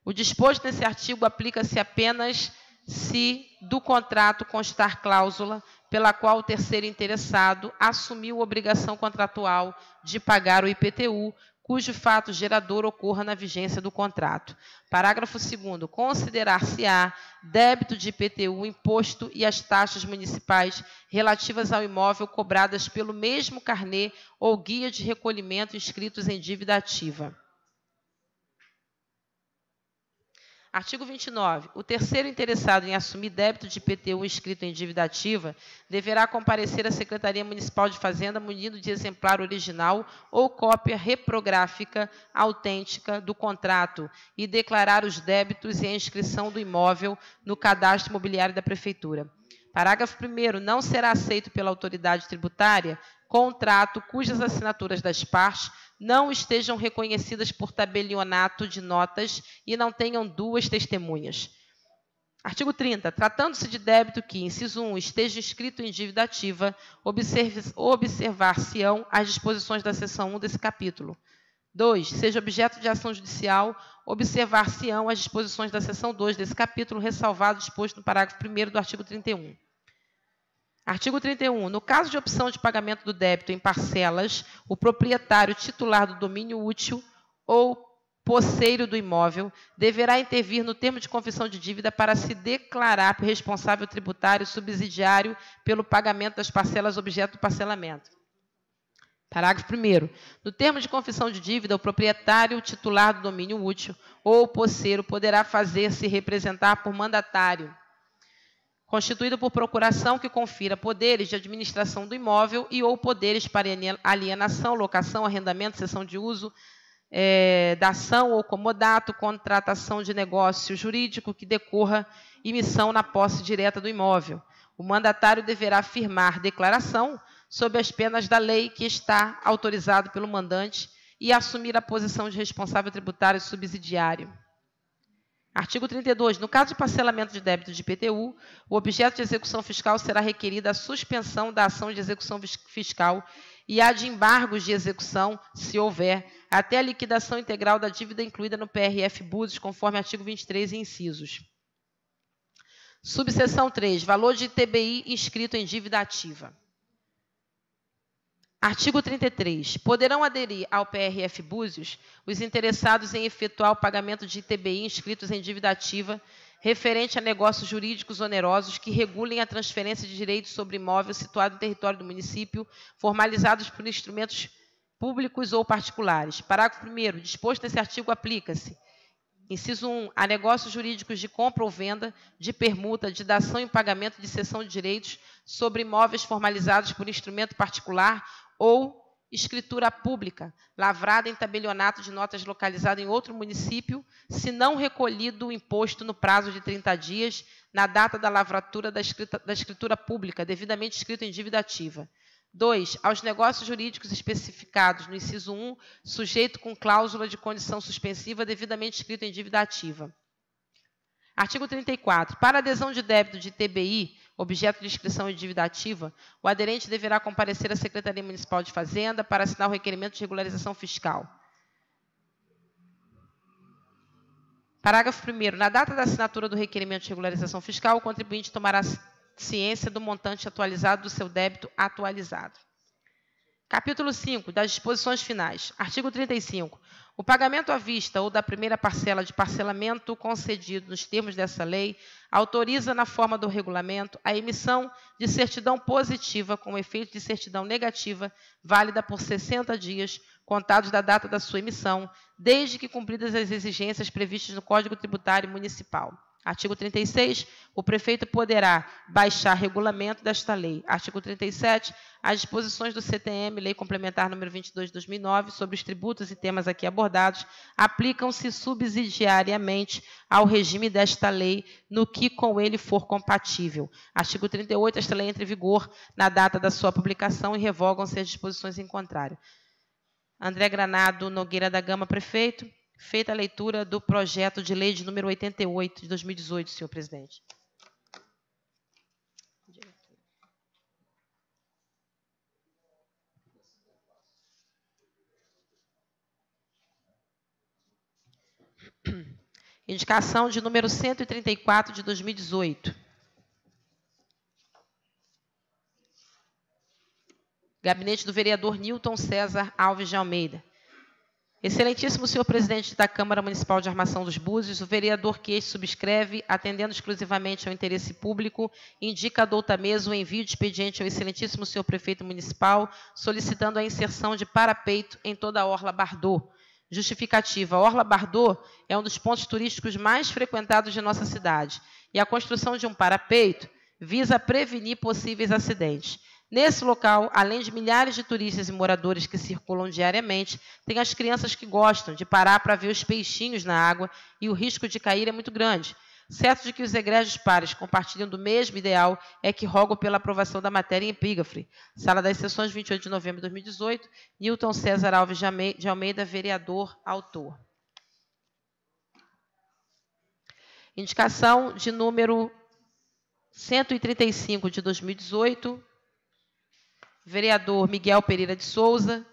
O disposto nesse artigo aplica-se apenas se do contrato constar cláusula pela qual o terceiro interessado assumiu obrigação contratual de pagar o IPTU, cujo fato gerador ocorra na vigência do contrato. Parágrafo 2º. Considerar-se-á débito de IPTU, imposto e as taxas municipais relativas ao imóvel cobradas pelo mesmo carnê ou guia de recolhimento inscritos em dívida ativa. Artigo 29. O terceiro interessado em assumir débito de IPTU inscrito em dívida ativa deverá comparecer à Secretaria Municipal de Fazenda munido de exemplar original ou cópia reprográfica autêntica do contrato e declarar os débitos e a inscrição do imóvel no cadastro imobiliário da Prefeitura. Parágrafo 1º. Não será aceito pela autoridade tributária contrato cujas assinaturas das partes não estejam reconhecidas por tabelionato de notas e não tenham duas testemunhas. Artigo 30. Tratando-se de débito que, inciso 1, esteja inscrito em dívida ativa, observar-se-ão as disposições da seção 1 desse capítulo. 2. Seja objeto de ação judicial, observar-se-ão as disposições da seção 2 desse capítulo, ressalvado o disposto no parágrafo 1º do artigo 31. Artigo 31. No caso de opção de pagamento do débito em parcelas, o proprietário titular do domínio útil ou posseiro do imóvel deverá intervir no termo de confissão de dívida para se declarar responsável tributário subsidiário pelo pagamento das parcelas objeto do parcelamento. Parágrafo 1º. No termo de confissão de dívida, o proprietário titular do domínio útil ou posseiro poderá fazer-se representar por mandatário, constituído por procuração que confira poderes de administração do imóvel e ou poderes para alienação, locação, arrendamento, cessão de uso, dação ou comodato, contratação de negócio jurídico que decorra emissão na posse direta do imóvel. O mandatário deverá firmar declaração sob as penas da lei que está autorizado pelo mandante e assumir a posição de responsável tributário subsidiário. Artigo 32. No caso de parcelamento de débito de IPTU, o objeto de execução fiscal será requerida a suspensão da ação de execução fiscal e a de embargos de execução, se houver, até a liquidação integral da dívida incluída no PRF Búzios, conforme artigo 23 e incisos. Subseção 3. Valor de ITBI inscrito em dívida ativa. Artigo 33. Poderão aderir ao PRF Búzios os interessados em efetuar o pagamento de ITBI inscritos em dívida ativa referente a negócios jurídicos onerosos que regulem a transferência de direitos sobre imóvel situado no território do município, formalizados por instrumentos públicos ou particulares. Parágrafo 1º. Disposto nesse artigo aplica-se: inciso 1, a negócios jurídicos de compra ou venda, de permuta, de dação em pagamento de cessão de direitos sobre imóveis formalizados por instrumento particular ou escritura pública, lavrada em tabelionato de notas localizado em outro município, se não recolhido o imposto no prazo de 30 dias, na data da lavratura da escritura pública, devidamente escrito em dívida ativa. 2. Aos negócios jurídicos especificados no inciso 1, sujeito com cláusula de condição suspensiva, devidamente escrito em dívida ativa. Artigo 34. Para adesão de débito de ITBI, objeto de inscrição em dívida ativa, o aderente deverá comparecer à Secretaria Municipal de Fazenda para assinar o requerimento de regularização fiscal. Parágrafo 1º. Na data da assinatura do requerimento de regularização fiscal, o contribuinte tomará ciência do montante atualizado do seu débito atualizado. Capítulo 5, das disposições finais. Artigo 35. O pagamento à vista ou da primeira parcela de parcelamento concedido nos termos dessa lei autoriza, na forma do regulamento, a emissão de certidão positiva com efeito de certidão negativa, válida por 60 dias, contados da data da sua emissão, desde que cumpridas as exigências previstas no Código Tributário Municipal. Artigo 36. O prefeito poderá baixar regulamento desta lei. Artigo 37. As disposições do CTM, Lei Complementar número 22 de 2009, sobre os tributos e temas aqui abordados, aplicam-se subsidiariamente ao regime desta lei, no que com ele for compatível. Artigo 38. Esta lei entra em vigor na data da sua publicação e revogam-se as disposições em contrário. André Granado Nogueira da Gama, prefeito. Feita a leitura do projeto de lei de número 88 de 2018, senhor presidente. Indicação de número 134 de 2018. Gabinete do vereador Nilton César Alves de Almeida. Excelentíssimo senhor presidente da Câmara Municipal de Armação dos Búzios, o vereador que este subscreve, atendendo exclusivamente ao interesse público, indica a douta mesa o envio de expediente ao excelentíssimo senhor prefeito municipal, solicitando a inserção de parapeito em toda a Orla Bardot. Justificativa. A Orla Bardot é um dos pontos turísticos mais frequentados de nossa cidade, e a construção de um parapeito visa prevenir possíveis acidentes. Nesse local, além de milhares de turistas e moradores que circulam diariamente, tem as crianças que gostam de parar para ver os peixinhos na água e o risco de cair é muito grande. Certo de que os egrégios pares compartilham do mesmo ideal, é que rogo pela aprovação da matéria em epígrafe. Sala das Sessões, 28 de novembro de 2018, Nilton César Alves de Almeida, vereador, autor. Indicação de número 135 de 2018, vereador Miguel Pereira de Souza.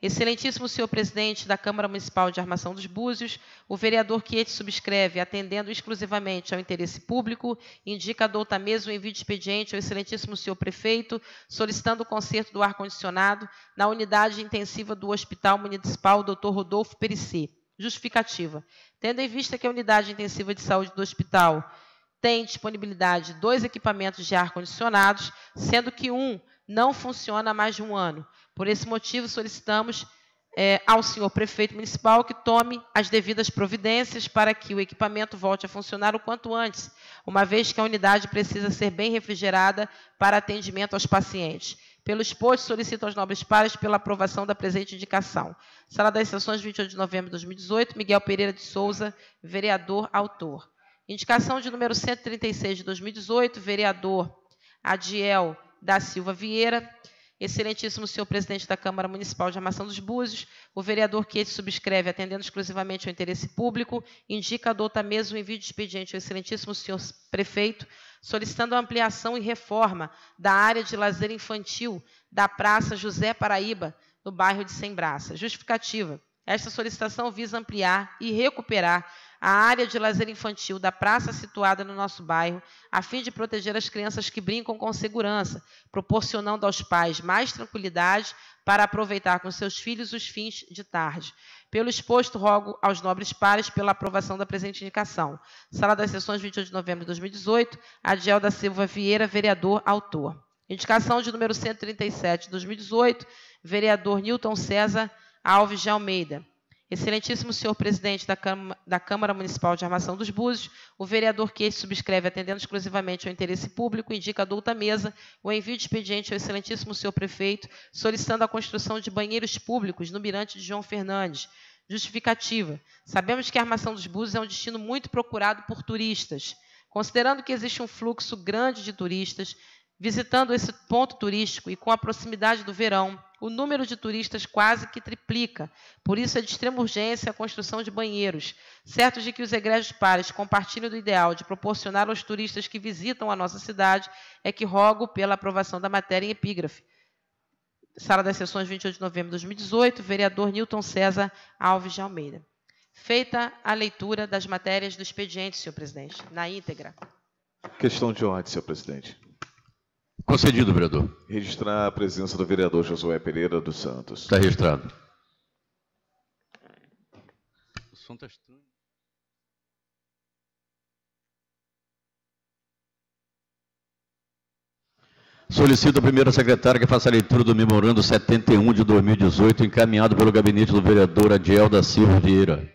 Excelentíssimo senhor presidente da Câmara Municipal de Armação dos Búzios, o vereador que este subscreve, atendendo exclusivamente ao interesse público, indica a douta mesa o envio de expediente ao excelentíssimo senhor prefeito, solicitando o conserto do ar-condicionado na unidade intensiva do Hospital Municipal Dr. Rodolfo Perissé. Justificativa. Tendo em vista que a unidade intensiva de saúde do hospital tem disponibilidade de 2 equipamentos de ar-condicionados, sendo que um não funciona há mais de um ano. Por esse motivo, solicitamos ao senhor prefeito municipal que tome as devidas providências para que o equipamento volte a funcionar o quanto antes, uma vez que a unidade precisa ser bem refrigerada para atendimento aos pacientes. Pelo exposto, solicito aos nobres pares pela aprovação da presente indicação. Sala das Sessões, 28 de novembro de 2018, Miguel Pereira de Souza, vereador, autor. Indicação de número 136 de 2018, vereador Adiel da Silva Vieira. Excelentíssimo senhor presidente da Câmara Municipal de Armação dos Búzios, o vereador que este subscreve, atendendo exclusivamente ao interesse público, indica a douta mesa o envio de expediente ao excelentíssimo senhor prefeito, solicitando a ampliação e reforma da área de lazer infantil da Praça José Paraíba, no bairro de Sembraça. Justificativa. Esta solicitação visa ampliar e recuperar a área de lazer infantil da praça situada no nosso bairro, a fim de proteger as crianças que brincam com segurança, proporcionando aos pais mais tranquilidade para aproveitar com seus filhos os fins de tarde. Pelo exposto, rogo aos nobres pares pela aprovação da presente indicação. Sala das Sessões, 28 de novembro de 2018, Adiel da Silva Vieira, vereador, autor. Indicação de número 137 de 2018, vereador Nilton César Alves de Almeida. Excelentíssimo senhor presidente da Câmara Municipal de Armação dos Búzios, o vereador que este subscreve, atendendo exclusivamente ao interesse público, indica a douta mesa o envio de expediente ao excelentíssimo senhor prefeito, solicitando a construção de banheiros públicos no Mirante de João Fernandes. Justificativa. Sabemos que a Armação dos Búzios é um destino muito procurado por turistas. Considerando que existe um fluxo grande de turistas visitando esse ponto turístico e com a proximidade do verão, o número de turistas quase que triplica. Por isso é de extrema urgência a construção de banheiros. Certos de que os egrégios pares compartilham do ideal de proporcionar aos turistas que visitam a nossa cidade, é que rogo pela aprovação da matéria em epígrafe. Sala das Sessões, 28 de novembro de 2018, vereador Nilton César Alves de Almeida. Feita a leitura das matérias do expediente, senhor presidente, na íntegra.
Questão de ordem, senhor presidente.
Concedido, vereador.
Registrar a presença do vereador Josué Pereira dos Santos.
Está registrado. O som está estranho. Solicito a primeira secretária que faça a leitura do memorando 71 de 2018, encaminhado pelo gabinete do vereador Adiel da Silva Vieira.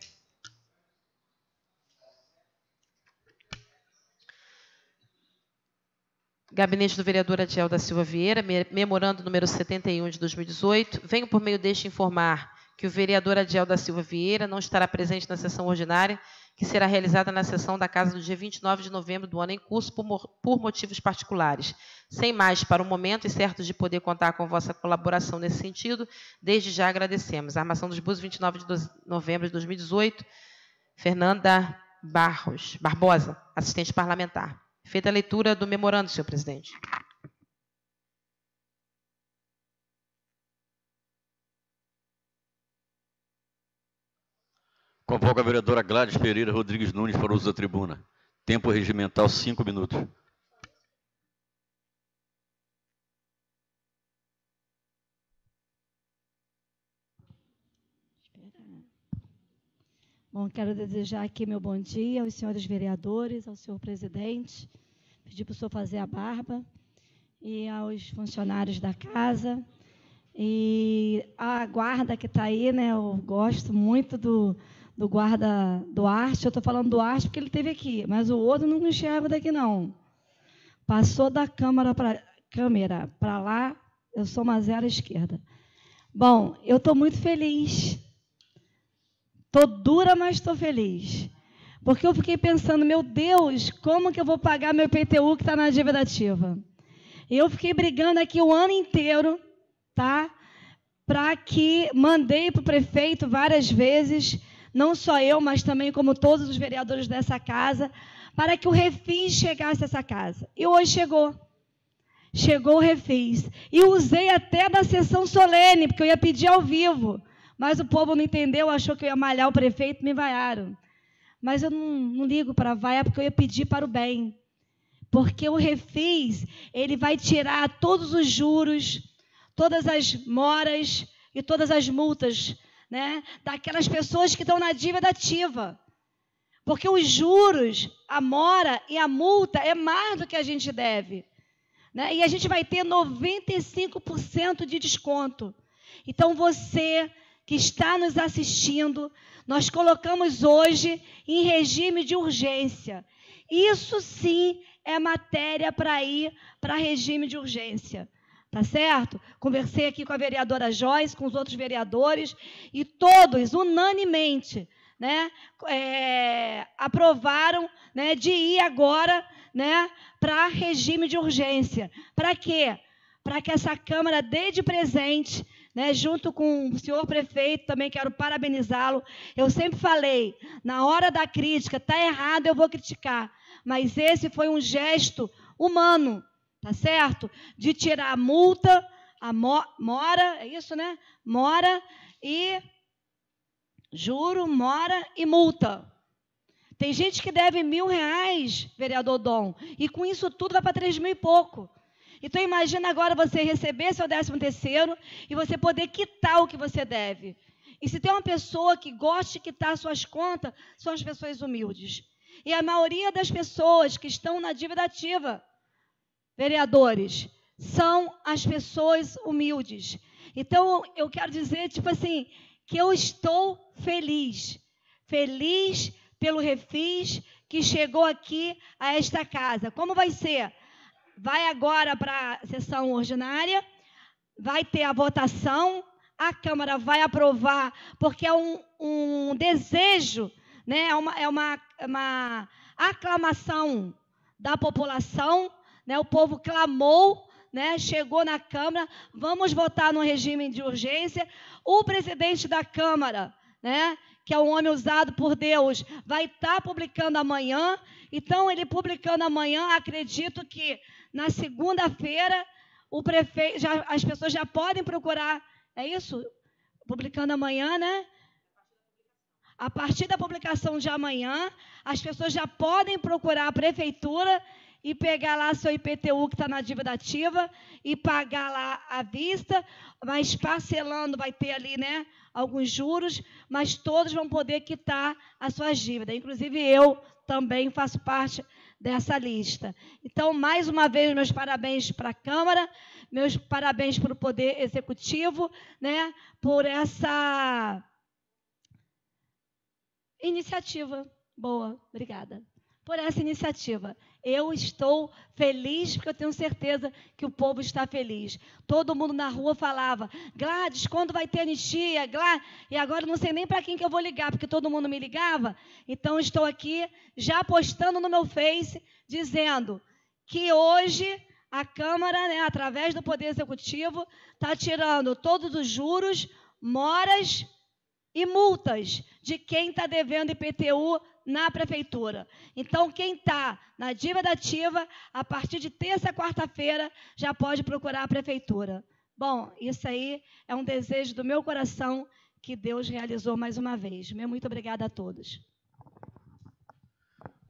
Gabinete do vereador Adiel da Silva Vieira, memorando número 71 de 2018. Venho por meio deste informar que o vereador Adiel da Silva Vieira não estará presente na sessão ordinária, que será realizada na sessão da Casa do dia 29 de novembro do ano em curso por motivos particulares. Sem mais, para o momento, e certos de poder contar com vossa colaboração nesse sentido, desde já agradecemos. Armação dos Búzios, 29 de novembro de 2018. Fernanda Barbosa, assistente parlamentar. Feita a leitura do memorando, senhor presidente.
Convoco a vereadora Gladys Pereira Rodrigues Nunes para o uso da tribuna. Tempo regimental, 5 minutos.
Bom, quero desejar aqui meu bom dia aos senhores vereadores, ao senhor presidente, pedir para o senhor fazer a barba, e aos funcionários da casa, e a guarda que está aí, né? Eu gosto muito do guarda Duarte. Eu estou falando do Duarte porque ele esteve aqui, mas o outro não enxerga daqui, não. Passou da câmera para lá, eu sou uma zero à esquerda. Bom, eu estou muito feliz. Estou dura, mas estou feliz. Porque eu fiquei pensando, meu Deus, como que eu vou pagar meu IPTU que está na dívida ativa? E eu fiquei brigando aqui o ano inteiro, tá? Para que mandei para o prefeito várias vezes, não só eu, mas também como todos os vereadores dessa casa, para que o refis chegasse a essa casa. E hoje chegou. Chegou o refis. E usei até da sessão solene, porque eu ia pedir ao vivo. Mas o povo não entendeu, achou que eu ia malhar o prefeito, me vaiaram. Mas eu não ligo para vaiar, porque eu ia pedir para o bem. Porque o refis, ele vai tirar todos os juros, todas as moras e todas as multas, né, daquelas pessoas que estão na dívida ativa. Porque os juros, a mora e a multa é mais do que a gente deve, né? E a gente vai ter 95% de desconto. Então, você que está nos assistindo, nós colocamos hoje em regime de urgência. Isso sim é matéria para ir para regime de urgência. Tá certo? Conversei aqui com a vereadora Joyce, com os outros vereadores, e todos, unanimemente, né, aprovaram, né, de ir agora, né, para regime de urgência. Para quê? Para que essa Câmara dê de presente, né, junto com o senhor prefeito, também quero parabenizá-lo. Eu sempre falei, na hora da crítica, está errado, eu vou criticar. Mas esse foi um gesto humano, tá certo? De tirar a multa, a mora, é isso, né? Mora e juro, mora e multa. Tem gente que deve R$1.000, vereador Dom, e com isso tudo vai para 3 mil e pouco. Então, imagina agora você receber seu 13º e você poder quitar o que você deve. E se tem uma pessoa que gosta de quitar suas contas, são as pessoas humildes. E a maioria das pessoas que estão na dívida ativa, vereadores, são as pessoas humildes. Então, eu quero dizer, tipo assim, que eu estou feliz. Feliz pelo refis que chegou aqui a esta casa. Como vai ser? Vai agora para a sessão ordinária, vai ter a votação, a Câmara vai aprovar, porque é um desejo, né? É uma aclamação da população, né? O povo clamou, né? Chegou na Câmara, vamos votar no regime de urgência. O presidente da Câmara, né, que é um homem usado por Deus, vai estar publicando amanhã. Então, ele publicando amanhã, acredito que na segunda-feira, o prefeito, as pessoas já podem procurar, é isso? Publicando amanhã, né? A partir da publicação de amanhã, as pessoas já podem procurar a prefeitura e pegar lá seu IPTU que está na dívida ativa e pagar lá à vista, mas parcelando vai ter ali, né, alguns juros, mas todos vão poder quitar as suas dívidas. Inclusive eu também faço parte dessa lista. Então, mais uma vez, meus parabéns para a Câmara, meus parabéns para o Poder Executivo, né, por essa iniciativa boa. Obrigada. Por essa iniciativa. Eu estou feliz, porque eu tenho certeza que o povo está feliz. Todo mundo na rua falava, Gladys, quando vai ter anistia? Gladys? E agora eu não sei nem para quem que eu vou ligar, porque todo mundo me ligava. Então, estou aqui já postando no meu Face, dizendo que hoje a Câmara, né, através do Poder Executivo, está tirando todos os juros, moras e multas de quem está devendo IPTU na Prefeitura. Então, quem está na dívida ativa, a partir de terça, quarta-feira, já pode procurar a Prefeitura. Bom, isso aí é um desejo do meu coração que Deus realizou mais uma vez. Muito obrigada a todos.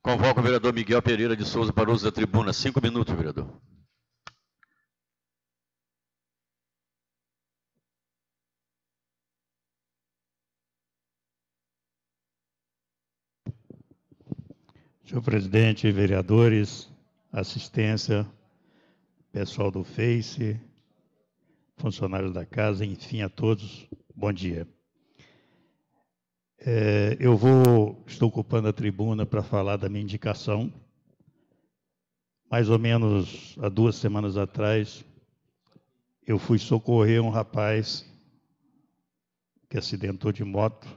Convoco o vereador Miguel Pereira de Souza para uso da tribuna. 5 minutos, vereador.
Senhor presidente, vereadores, assistência, pessoal do Face, funcionários da casa, enfim, a todos, bom dia. Estou ocupando a tribuna para falar da minha indicação. Mais ou menos há 2 semanas atrás, eu fui socorrer um rapaz que acidentou de moto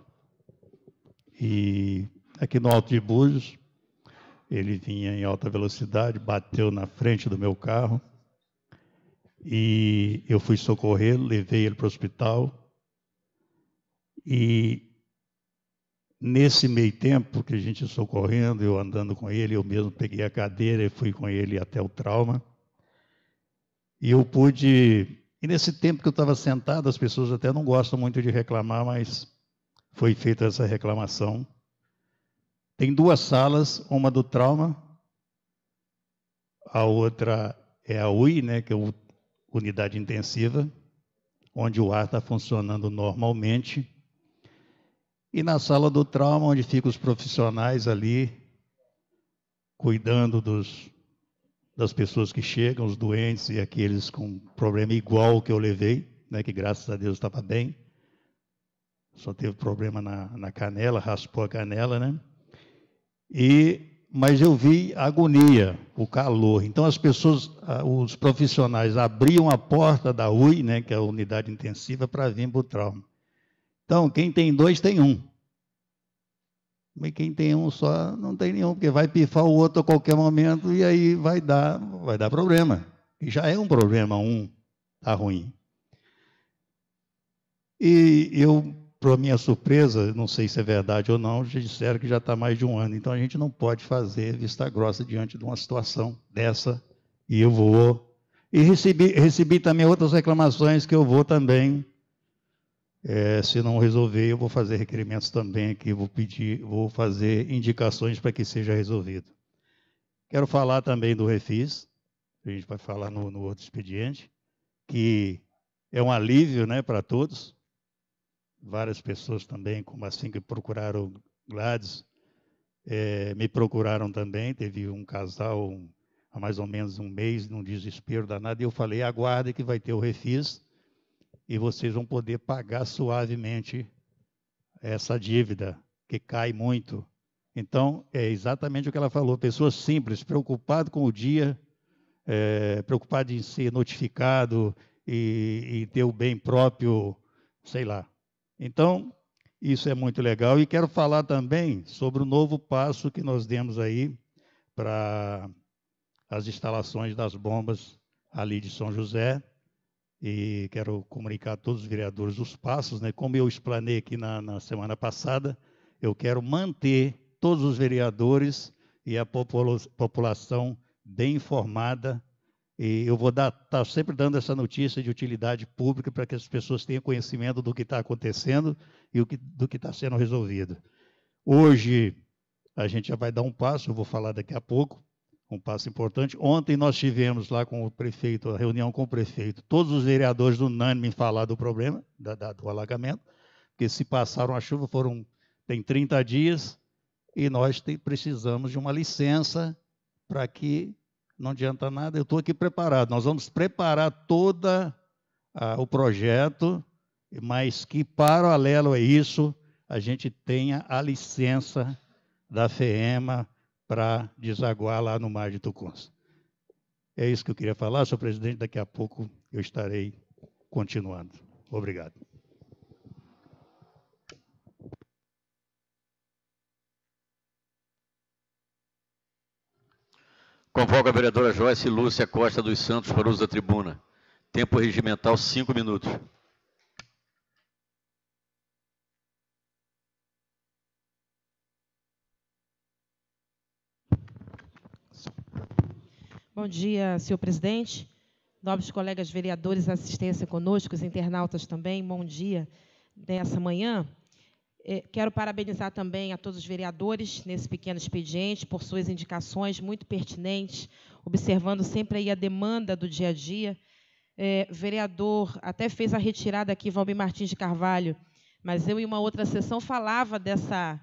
e aqui no Alto de Búzios. Ele vinha em alta velocidade, bateu na frente do meu carro e eu fui socorrer, levei ele para o hospital. E nesse meio tempo que a gente socorrendo, eu andando com ele, eu mesmo peguei a cadeira e fui com ele até o trauma. E eu pude... E nesse tempo que eu estava sentado, as pessoas até não gostam muito de reclamar, mas foi feita essa reclamação. Tem 2 salas, uma do trauma, a outra é a UI, né, que é a unidade intensiva, onde o ar está funcionando normalmente. E na sala do trauma, onde ficam os profissionais ali, cuidando das pessoas que chegam, os doentes e aqueles com problema igual que eu levei, né, que graças a Deus estava bem. Só teve problema na canela, raspou a canela, né? Mas eu vi a agonia, o calor. Então as pessoas, os profissionais abriam a porta da UI, né, que é a unidade intensiva, para vir para o trauma. Então, quem tem 2 tem 1. Mas quem tem 1 só não tem nenhum, porque vai pifar o outro a qualquer momento e aí vai dar problema. E já é um problema, está ruim. E eu, para minha surpresa, não sei se é verdade ou não, já disseram que já está mais de 1 ano. Então, a gente não pode fazer vista grossa diante de uma situação dessa. E eu vou... E recebi também outras reclamações que eu vou também, se não resolver, eu vou fazer requerimentos também aqui, vou fazer indicações para que seja resolvido. Quero falar também do Refis, a gente vai falar no outro expediente, que é um alívio, né, para todos. Várias pessoas também, como assim que procuraram Gladys, me procuraram também. Teve um casal há mais ou menos 1 mês, num desespero danado, e eu falei, aguardem que vai ter o Refis e vocês vão poder pagar suavemente essa dívida, que cai muito. Então, é exatamente o que ela falou, pessoas simples, preocupadas com o dia, preocupadas em ser notificado e ter o bem próprio, sei lá. Então, isso é muito legal. E quero falar também sobre o novo passo que nós demos aí para as instalações das bombas ali de São José. E quero comunicar a todos os vereadores os passos, né? Como eu explanei aqui na semana passada, eu quero manter todos os vereadores e a população bem informada. E eu vou estar sempre dando essa notícia de utilidade pública para que as pessoas tenham conhecimento do que está acontecendo e do que está sendo resolvido. Hoje, a gente já vai dar um passo, eu vou falar daqui a pouco, um passo importante. Ontem nós tivemos lá com o prefeito, a reunião com o prefeito, todos os vereadores unânimes em falar do problema, do alagamento, porque se passaram a chuva, tem 30 dias, e nós precisamos de uma licença para que não adianta nada. Eu estou aqui preparado, nós vamos preparar todo o projeto, mas que paralelo a isso, a gente tenha a licença da FEEMA para desaguar lá no Mar de Tucuns. É isso que eu queria falar, senhor presidente. Daqui a pouco eu estarei continuando. Obrigado.
Convoco a vereadora Joyce Lúcia Costa dos Santos para uso da tribuna. Tempo regimental, 5 minutos.
Bom dia, senhor presidente, nobres colegas vereadores, assistência conosco, os internautas também, bom dia nessa manhã. Quero parabenizar também a todos os vereadores nesse pequeno expediente por suas indicações muito pertinentes, observando sempre aí a demanda do dia a dia. O vereador até fez a retirada aqui, Valmir Martins de Carvalho, mas eu em uma outra sessão falava dessa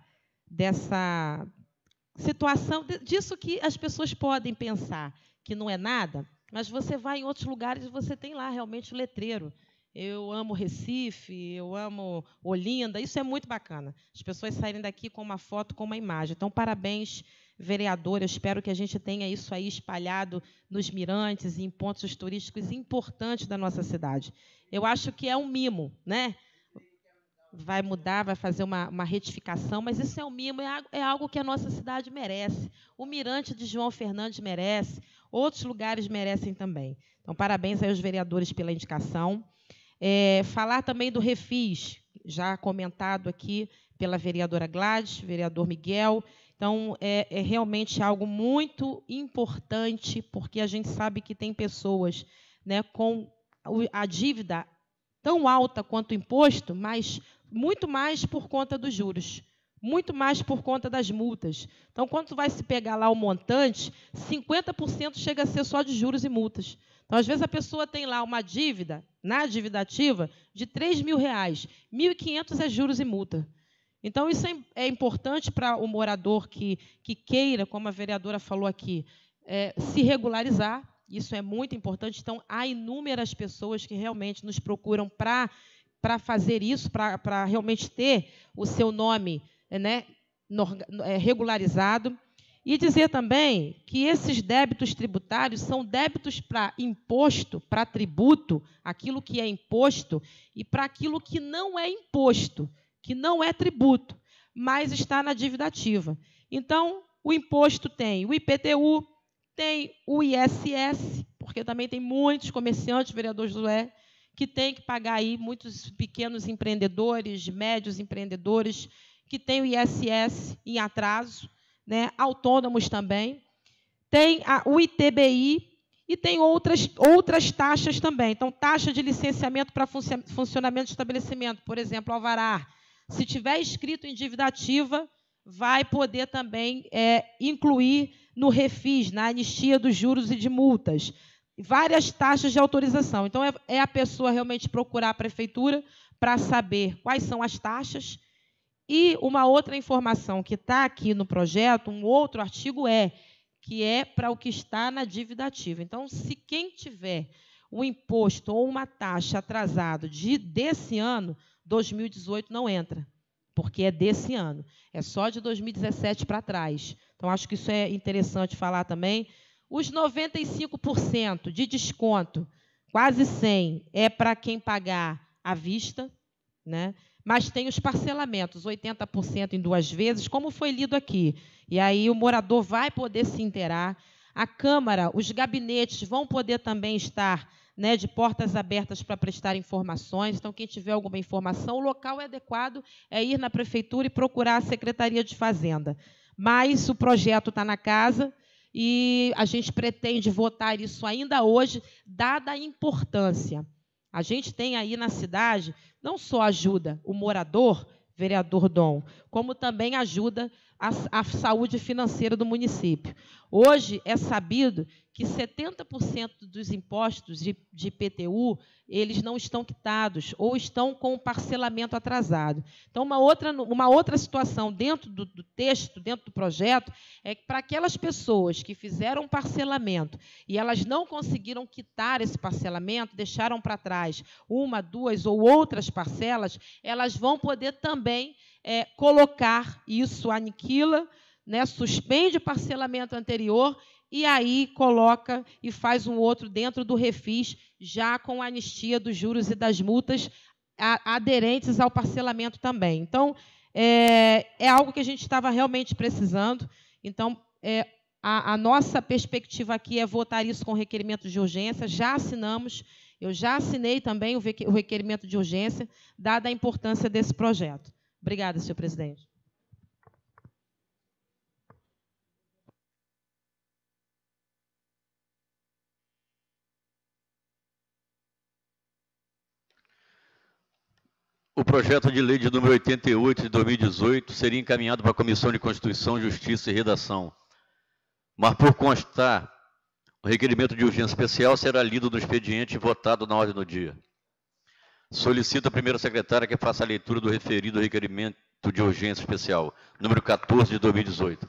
situação, disso que as pessoas podem pensar que não é nada, mas você vai em outros lugares e você tem lá realmente o letreiro. Eu amo Recife, eu amo Olinda, isso é muito bacana. As pessoas saírem daqui com uma foto, com uma imagem. Então, parabéns, vereador. Eu espero que a gente tenha isso aí espalhado nos mirantes e em pontos turísticos importantes da nossa cidade. Eu acho que é um mimo, né? Vai mudar, vai fazer uma retificação, mas isso é um mimo, é algo que a nossa cidade merece. O Mirante de João Fernandes merece, outros lugares merecem também. Então, parabéns aí aos vereadores pela indicação. Falar também do Refis, já comentado aqui pela vereadora Gladys, vereador Miguel. Então, é realmente algo muito importante, porque a gente sabe que tem pessoas, né, com a dívida tão alta quanto o imposto, mas muito mais por conta dos juros, muito mais por conta das multas. Então, quando vai se pegar lá o montante, 50% chega a ser só de juros e multas. Então, às vezes, a pessoa tem lá uma dívida, na dívida ativa, de R$3.000, R$1.500 é juros e multa. Então, isso é importante para o morador que queira, como a vereadora falou aqui, se regularizar. Isso é muito importante. Então, há inúmeras pessoas que realmente nos procuram para fazer isso, para realmente ter o seu nome, né, regularizado. E dizer também que esses débitos tributários são débitos para imposto, para tributo, aquilo que é imposto, e para aquilo que não é imposto, que não é tributo, mas está na dívida ativa. Então, o imposto tem o IPTU, tem o ISS, porque também tem muitos comerciantes, vereador Josué, que têm que pagar aí, muitos pequenos empreendedores, médios empreendedores, que têm o ISS em atraso, né, autônomos também. Tem o ITBI e tem outras taxas também. Então, taxa de licenciamento para funcionamento de estabelecimento, por exemplo, alvará. Se tiver escrito em dívida ativa, vai poder também incluir no refis, na anistia dos juros e de multas, várias taxas de autorização. Então, é a pessoa realmente procurar a prefeitura para saber quais são as taxas. E uma outra informação que está aqui no projeto, um outro artigo que é para o que está na dívida ativa. Então, se quem tiver um imposto ou uma taxa atrasado desse ano, 2018 não entra, porque é desse ano. É só de 2017 para trás. Então, acho que isso é interessante falar também. Os 95% de desconto, quase 100%, é para quem pagar à vista, né? Mas tem os parcelamentos, 80% em 2 vezes, como foi lido aqui. E aí o morador vai poder se inteirar. A Câmara, os gabinetes vão poder também estar, né, de portas abertas para prestar informações. Então, quem tiver alguma informação, o local adequado é ir na prefeitura e procurar a Secretaria de Fazenda. Mas o projeto está na casa e a gente pretende votar isso ainda hoje, dada a importância. A gente tem aí na cidade, não só ajuda o morador, vereador Dom, como também ajuda a saúde financeira do município. Hoje é sabido que 70% dos impostos de IPTU, eles não estão quitados ou estão com o parcelamento atrasado. Então, uma outra situação dentro do texto, dentro do projeto, é que para aquelas pessoas que fizeram parcelamento e elas não conseguiram quitar esse parcelamento, deixaram para trás uma, duas ou outras parcelas, elas vão poder também colocar isso, aniquila, né, suspende o parcelamento anterior e aí coloca e faz um outro dentro do refis, já com a anistia dos juros e das multas aderentes ao parcelamento também. Então, é algo que a gente estava realmente precisando. Então, a nossa perspectiva aqui é votar isso com requerimento de urgência. Já assinamos, eu já assinei também o requerimento de urgência, dada a importância desse projeto. Obrigada, senhor presidente.
O projeto de lei de número 88 de 2018 seria encaminhado para a Comissão de Constituição, Justiça e Redação. Mas, por constar, o requerimento de urgência especial será lido no expediente e votado na ordem do dia. Solicito à primeira secretária que faça a leitura do referido requerimento de urgência especial, número 14 de 2018.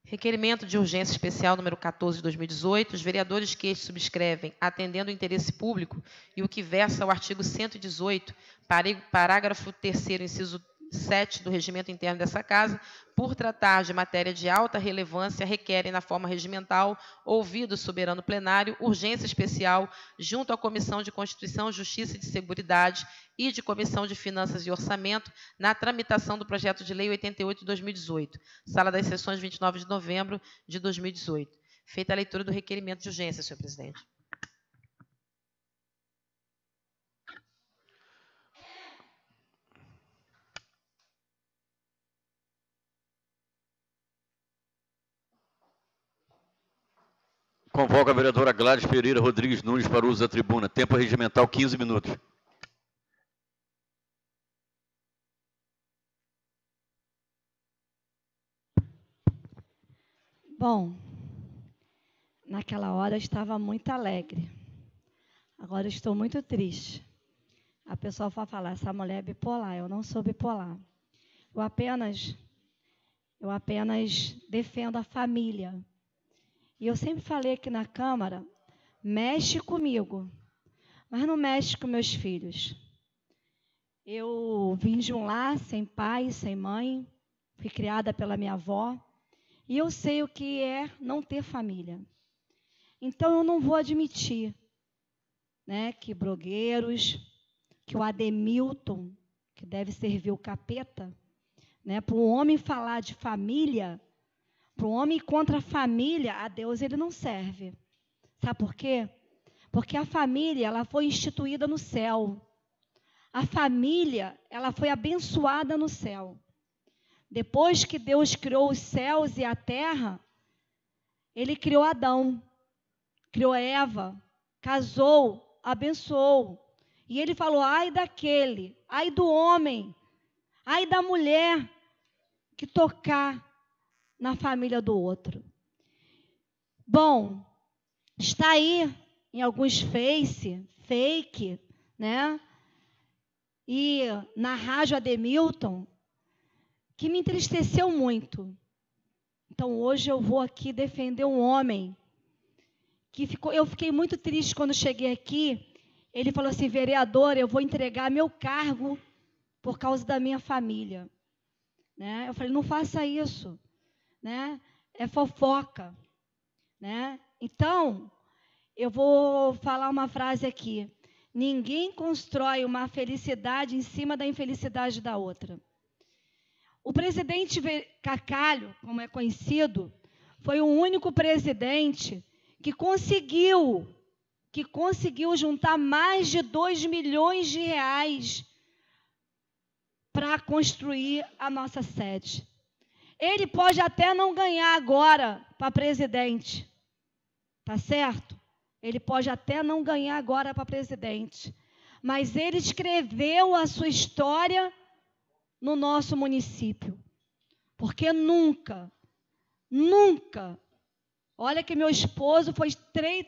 Requerimento de urgência especial número 14 de 2018. Os vereadores que subscrevem, atendendo o interesse público e o que versa ao artigo 118, parágrafo 3º, inciso 7 do regimento interno dessa Casa, por tratar de matéria de alta relevância, requerem, na forma regimental, ouvido o soberano plenário, urgência especial junto à Comissão de Constituição, Justiça e de Seguridade e de Comissão de Finanças e Orçamento, na tramitação do projeto de lei 88 de 2018, Sala das Sessões, 29 de novembro de 2018. Feita a leitura do requerimento de urgência, senhor presidente.
Convoco a vereadora Gladys Pereira Rodrigues Nunes para o uso da tribuna. Tempo regimental, 15 minutos.
Bom, naquela hora eu estava muito alegre. Agora eu estou muito triste. A pessoa vai falar, essa mulher é bipolar. Eu não sou bipolar. Eu apenas defendo a família. E eu sempre falei aqui na Câmara, mexe comigo, mas não mexe com meus filhos. Eu vim de um lar sem pai, sem mãe, fui criada pela minha avó, e eu sei o que é não ter família. Então, eu não vou admitir, né, que blogueiros, que o Ademilton, que deve servir o capeta, né, para um homem falar de família, para um homem contra a família, a Deus ele não serve. Sabe por quê? Porque a família ela foi instituída no céu. A família ela foi abençoada no céu. Depois que Deus criou os céus e a terra, Ele criou Adão, criou Eva, casou, abençoou. E Ele falou, ai daquele, ai do homem, ai da mulher que tocar na família do outro. Bom, está aí em alguns fake, né? E na rádio Ademilton, que me entristeceu muito. Então, hoje eu vou aqui defender um homem que eu fiquei muito triste quando cheguei aqui. Ele falou assim, vereador, eu vou entregar meu cargo por causa da minha família. Né? Eu falei, não faça isso. Né? É fofoca. Né? Então, eu vou falar uma frase aqui. Ninguém constrói uma felicidade em cima da infelicidade da outra. O presidente Cacalho, como é conhecido, foi o único presidente que conseguiu juntar mais de 2 milhões de reais para construir a nossa sede. Ele pode até não ganhar agora para presidente, tá certo? Ele pode até não ganhar agora para presidente, mas ele escreveu a sua história no nosso município. Porque nunca, olha que meu esposo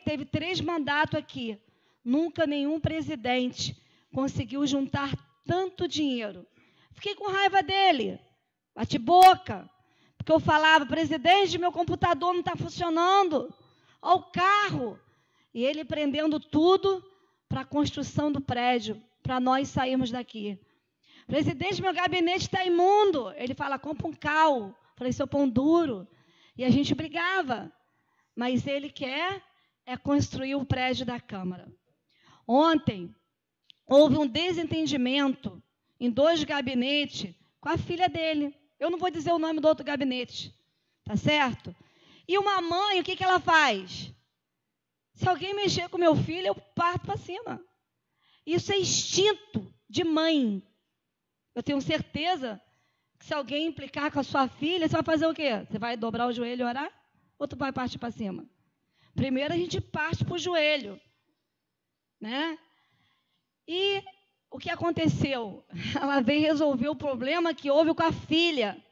teve 3 mandatos aqui, nunca nenhum presidente conseguiu juntar tanto dinheiro. Fiquei com raiva dele, bate boca, porque eu falava, presidente, meu computador não está funcionando, olha o carro. E ele prendendo tudo para a construção do prédio, para nós sairmos daqui. Presidente, meu gabinete está imundo. Ele fala, compra um cal. Falei, seu pão duro. E a gente brigava. Mas ele quer construir o prédio da Câmara. Ontem, houve um desentendimento em 2 gabinetes com a filha dele. Eu não vou dizer o nome do outro gabinete. Tá certo? E uma mãe, o que ela faz? Se alguém mexer com meu filho, eu parto para cima. Isso é instinto de mãe. Eu tenho certeza que se alguém implicar com a sua filha, você vai fazer o quê? Você vai dobrar o joelho e orar? Ou tu vai partir para cima? Primeiro a gente parte para o joelho. Né? E o que aconteceu? Ela veio resolver o problema que houve com a filha.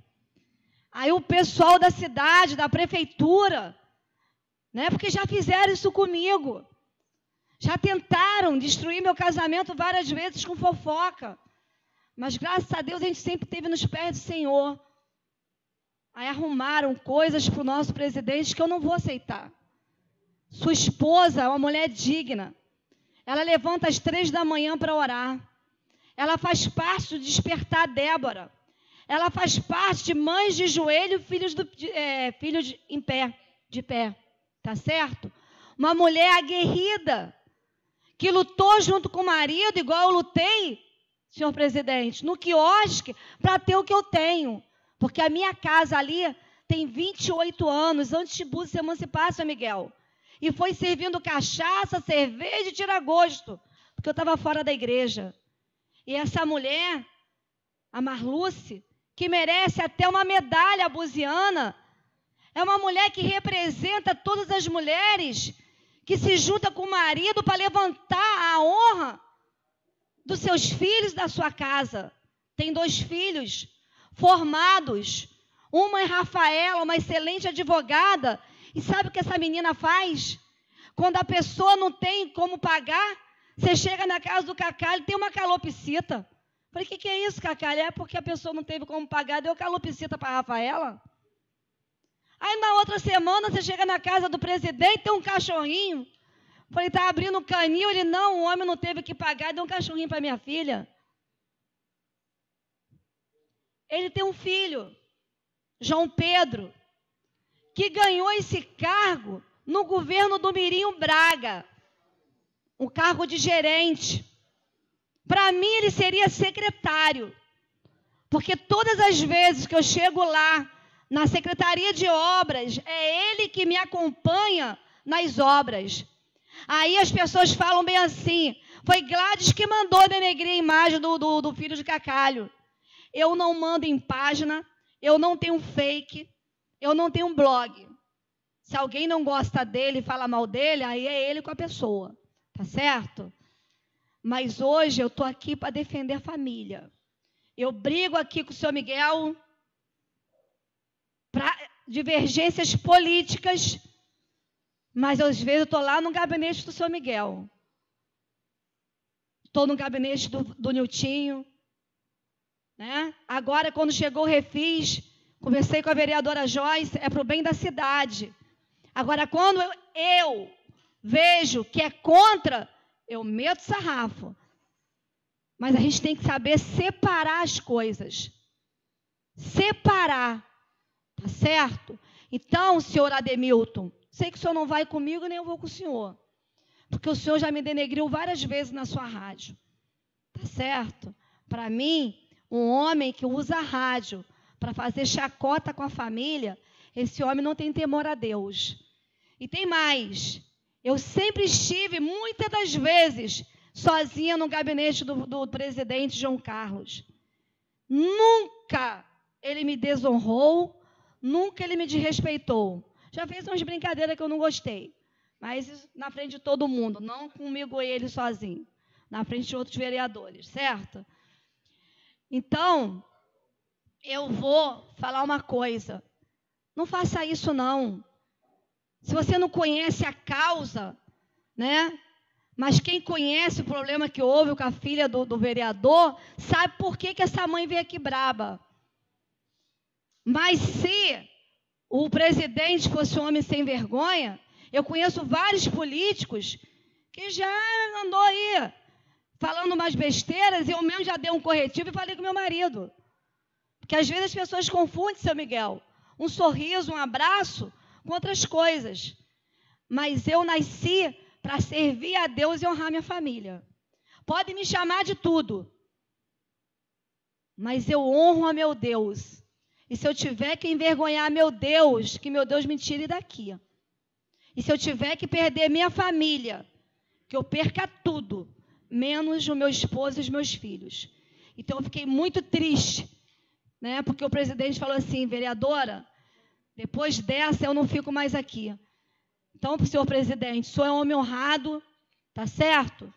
Aí o pessoal da cidade, da prefeitura, né? Porque já fizeram isso comigo. Já tentaram destruir meu casamento várias vezes com fofoca. Mas, graças a Deus, a gente sempre esteve nos pés do Senhor. Aí arrumaram coisas para o nosso presidente que eu não vou aceitar. Sua esposa é uma mulher digna. Ela levanta às 3 da manhã para orar. Ela faz parte do Despertar Débora. Ela faz parte de Mães de Joelho, filhos em pé, de pé. Tá certo? Uma mulher aguerrida, que lutou junto com o marido, igual eu lutei, senhor presidente, no quiosque, para ter o que eu tenho. Porque a minha casa ali tem 28 anos, antes de Búzios se emancipar, senhor Miguel. E foi servindo cachaça, cerveja e tira-gosto, porque eu estava fora da igreja. E essa mulher, a Marluce, que merece até uma medalha buziana, é uma mulher que representa todas as mulheres que se juntam com o marido para levantar a honra dos seus filhos, da sua casa. Tem 2 filhos formados. Uma é Rafaela, uma excelente advogada. E sabe o que essa menina faz? Quando a pessoa não tem como pagar, você chega na casa do Cacá, ele tem uma calopsita. Falei, o que é isso, Cacá? É porque a pessoa não teve como pagar, deu calopsita para a Rafaela. Aí na outra semana você chega na casa do presidente, tem um cachorrinho. Falei, está abrindo um canil. Ele, não, o homem não teve que pagar, deu um cachorrinho para minha filha. Ele tem um filho, João Pedro, que ganhou esse cargo no governo do Mirinho Braga. Um cargo de gerente. Para mim, ele seria secretário. Porque todas as vezes que eu chego lá, na Secretaria de Obras, é ele que me acompanha nas obras. Aí as pessoas falam bem assim, foi Gladys que mandou denegrir a imagem do filho de Cacalho. Eu não mando em página, eu não tenho fake, eu não tenho blog. Se alguém não gosta dele e fala mal dele, aí é ele com a pessoa, tá certo? Mas hoje eu estou aqui para defender a família. Eu brigo aqui com o senhor Miguel para divergências políticas, mas às vezes eu estou lá no gabinete do senhor Miguel. Estou no gabinete do Niltinho. Né? Agora, quando chegou o refis, conversei com a vereadora Joyce, é para o bem da cidade. Agora, quando eu vejo que é contra, eu meto sarrafo. Mas a gente tem que saber separar as coisas. Separar. Tá certo? Então, senhor Ademilton, sei que o senhor não vai comigo, nem eu vou com o senhor. Porque o senhor já me denegriu várias vezes na sua rádio. Tá certo? Para mim, um homem que usa a rádio para fazer chacota com a família, esse homem não tem temor a Deus. E tem mais. Eu sempre estive, muitas das vezes, sozinha no gabinete do presidente João Carlos. Nunca ele me desonrou, nunca ele me desrespeitou. Já fez umas brincadeiras que eu não gostei, mas na frente de todo mundo, não comigo e ele sozinho, na frente de outros vereadores, certo? Então, eu vou falar uma coisa. Não faça isso, não. Se você não conhece a causa, né? Mas quem conhece o problema que houve com a filha do vereador, sabe por que essa mãe veio aqui braba. Mas se o presidente fosse um homem sem vergonha, eu conheço vários políticos que já andou aí falando umas besteiras, e eu mesmo já dei um corretivo e falei com meu marido. Porque às vezes as pessoas confundem, seu Miguel, um sorriso, um abraço, com outras coisas. Mas eu nasci para servir a Deus e honrar minha família. Pode me chamar de tudo, mas eu honro a meu Deus. E se eu tiver que envergonhar meu Deus, que meu Deus me tire daqui. E se eu tiver que perder minha família, que eu perca tudo, menos o meu esposo e os meus filhos. Então eu fiquei muito triste, né? Porque o presidente falou assim: vereadora, depois dessa eu não fico mais aqui. Então, senhor presidente, o senhor é um homem honrado, tá certo?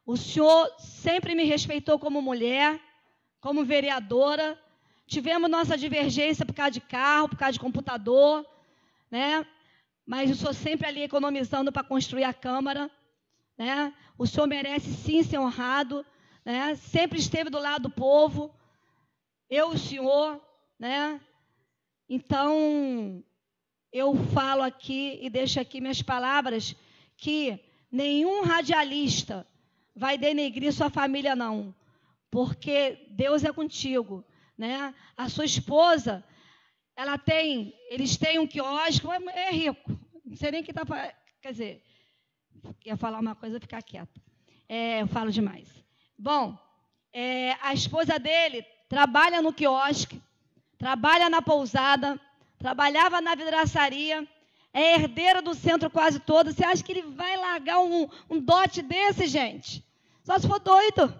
O senhor sempre me respeitou como mulher, como vereadora. Tivemos nossa divergência por causa de carro, por causa de computador, né? Mas o senhor sempre ali economizando para construir a Câmara, né? O senhor merece sim ser honrado, né? Sempre esteve do lado do povo, eu e o senhor, né? Então, eu falo aqui e deixo aqui minhas palavras, que nenhum radialista vai denegrir sua família, não, porque Deus é contigo, né? A sua esposa, eles têm um quiosque, é rico, não sei nem que está, quer dizer, ia falar uma coisa, ficar quieta, eu falo demais. Bom, a esposa dele trabalha no quiosque, trabalha na pousada, trabalhava na vidraçaria, é herdeira do centro quase todo. Você acha que ele vai largar um dote desse, gente? Só se for doido.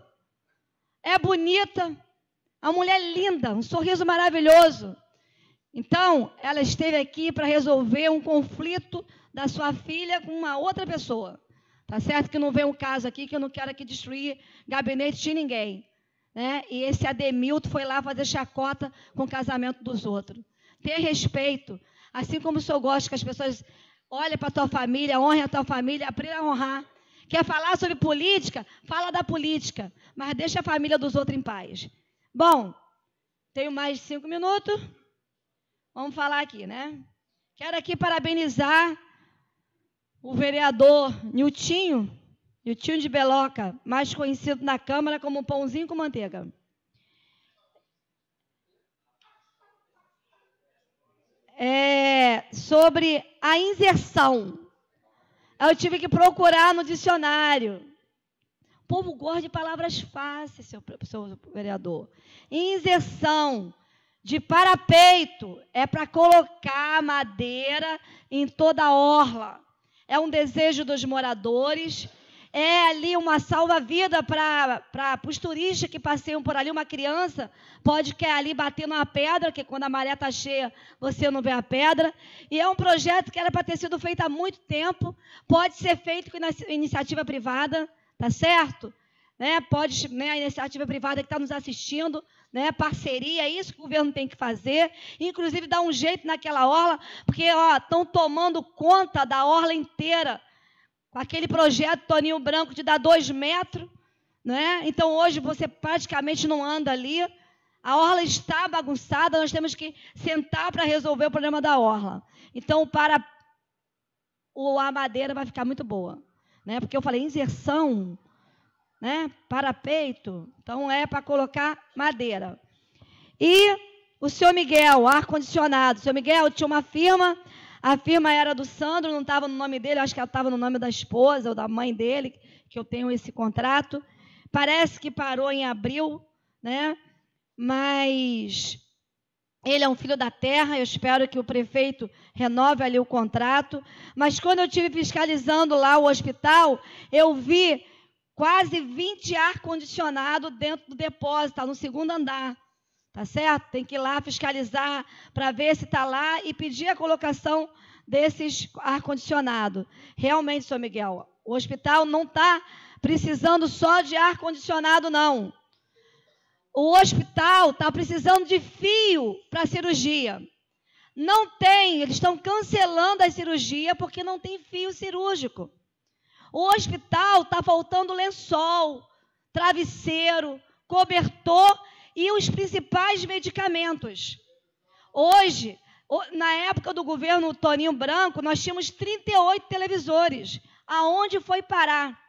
É bonita, uma mulher linda, um sorriso maravilhoso. Então, ela esteve aqui para resolver um conflito da sua filha com uma outra pessoa. Tá certo que não vem um caso aqui, que eu não quero aqui destruir gabinete de ninguém, né? E esse Ademilton foi lá fazer chacota com o casamento dos outros. Ter respeito, assim como o senhor gosta que as pessoas olhem para a tua família, honrem a tua família, aprenda a honrar. Quer falar sobre política? Fala da política, mas deixa a família dos outros em paz. Bom, tenho mais de 5 minutos. Vamos falar aqui, né? Quero aqui parabenizar o vereador Niltinho de Beloca, mais conhecido na Câmara como Pãozinho com Manteiga. Sobre a inserção. Eu tive que procurar no dicionário. O povo gosta de palavras fáceis, seu vereador. Inserção de parapeito é para colocar madeira em toda a orla. É um desejo dos moradores. É ali uma salva-vida para os turistas que passeiam por ali. Uma criança pode querer ali bater numa pedra, que quando a maré está cheia, você não vê a pedra. E é um projeto que era para ter sido feito há muito tempo. Pode ser feito com iniciativa privada, tá certo? Né? Pode, né, a iniciativa privada que está nos assistindo, né, parceria, é isso que o governo tem que fazer. Inclusive, dar um jeito naquela orla, porque estão tomando conta da orla inteira. Aquele projeto Toninho Branco de dar 2 metros, né? Então, hoje, você praticamente não anda ali. A orla está bagunçada, nós temos que sentar para resolver o problema da orla. Então, a madeira vai ficar muito boa, né? Porque eu falei inserção, né? Parapeito, então é para colocar madeira. E o senhor Miguel, ar-condicionado. O senhor Miguel tinha uma firma. A firma era do Sandro, não estava no nome dele, acho que ela estava no nome da esposa ou da mãe dele, que eu tenho esse contrato. Parece que parou em abril, né? Mas ele é um filho da terra, eu espero que o prefeito renove ali o contrato. Mas quando eu estive fiscalizando lá o hospital, eu vi quase 20 ar-condicionado dentro do depósito, tá no 2º andar. Tá certo? Tem que ir lá fiscalizar para ver se está lá e pedir a colocação desses ar-condicionado. Realmente, senhor Miguel, o hospital não está precisando só de ar-condicionado, não. O hospital está precisando de fio para cirurgia. Não tem, eles estão cancelando a cirurgia porque não tem fio cirúrgico. O hospital está faltando lençol, travesseiro, cobertor e os principais medicamentos. Hoje, na época do governo Toninho Branco, nós tínhamos 38 televisores. Aonde foi parar?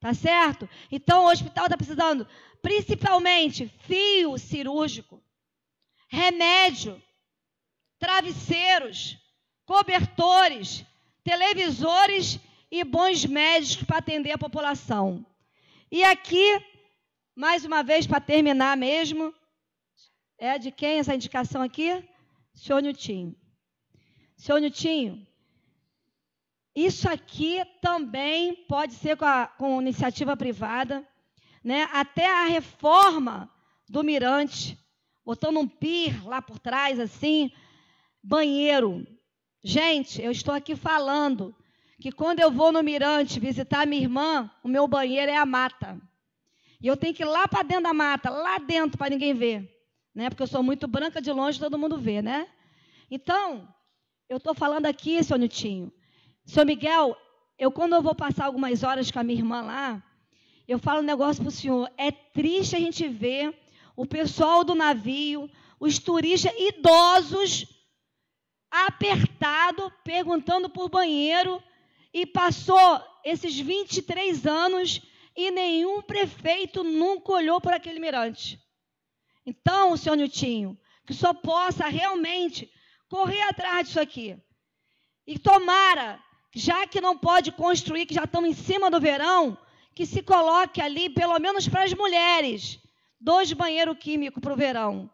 Tá certo? Então, o hospital está precisando, principalmente, fio cirúrgico, remédio, travesseiros, cobertores, televisores e bons médicos para atender a população. E aqui, mais uma vez, para terminar mesmo, é de quem essa indicação aqui? Senhor Niltinho. Senhor Niltinho, isso aqui também pode ser com iniciativa privada, né? Até a reforma do Mirante, botando um pier lá por trás, assim, banheiro. Gente, eu estou aqui falando que quando eu vou no Mirante visitar minha irmã, o meu banheiro é a mata. E eu tenho que ir lá para dentro da mata, lá dentro, para ninguém ver. Né? Porque eu sou muito branca, de longe todo mundo vê, né? Então, eu estou falando aqui, senhor Niltinho. Senhor Miguel, quando eu vou passar algumas horas com a minha irmã lá, eu falo um negócio para o senhor. É triste a gente ver o pessoal do navio, os turistas idosos, apertado, perguntando por banheiro, e passou esses 23 anos e nenhum prefeito nunca olhou por aquele mirante. Então, senhor Niltinho, que o senhor possa realmente correr atrás disso aqui. E tomara, já que não pode construir, que já estão em cima do verão, que se coloque ali, pelo menos para as mulheres, 2 banheiros químicos para o verão.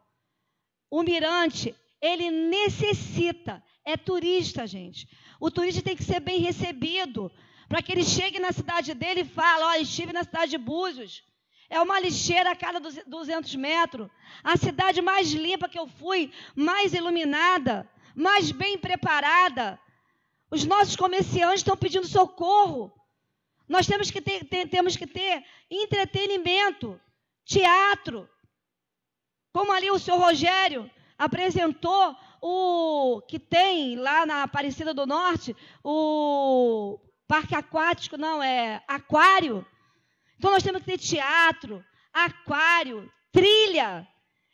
O mirante, ele necessita, é turista, gente. O turista tem que ser bem recebido, para que ele chegue na cidade dele e fale, olha, estive na cidade de Búzios, é uma lixeira a cada 200 metros, a cidade mais limpa que eu fui, mais iluminada, mais bem preparada. Os nossos comerciantes estão pedindo socorro. Nós temos que ter entretenimento, teatro. Como ali o senhor Rogério apresentou o que tem lá na Aparecida do Norte, o parque aquático, não, é aquário. Então nós temos que ter teatro, aquário, trilha.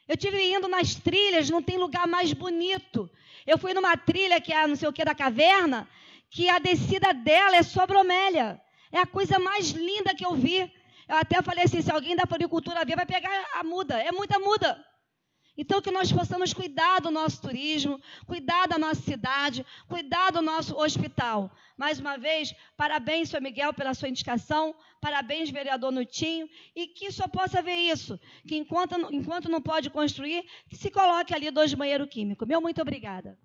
Eu estive indo nas trilhas, não tem lugar mais bonito. Eu fui numa trilha que é não sei o que da caverna, que a descida dela é só bromélia. É a coisa mais linda que eu vi. Eu até falei assim, se alguém da floricultura ver, vai pegar a muda. É muita muda. Então, que nós possamos cuidar do nosso turismo, cuidar da nossa cidade, cuidar do nosso hospital. Mais uma vez, parabéns, senhor Miguel, pela sua indicação, parabéns, vereador Niltinho, e que o senhor possa ver isso, que enquanto não pode construir, que se coloque ali 2 banheiros químicos. Meu muito obrigada.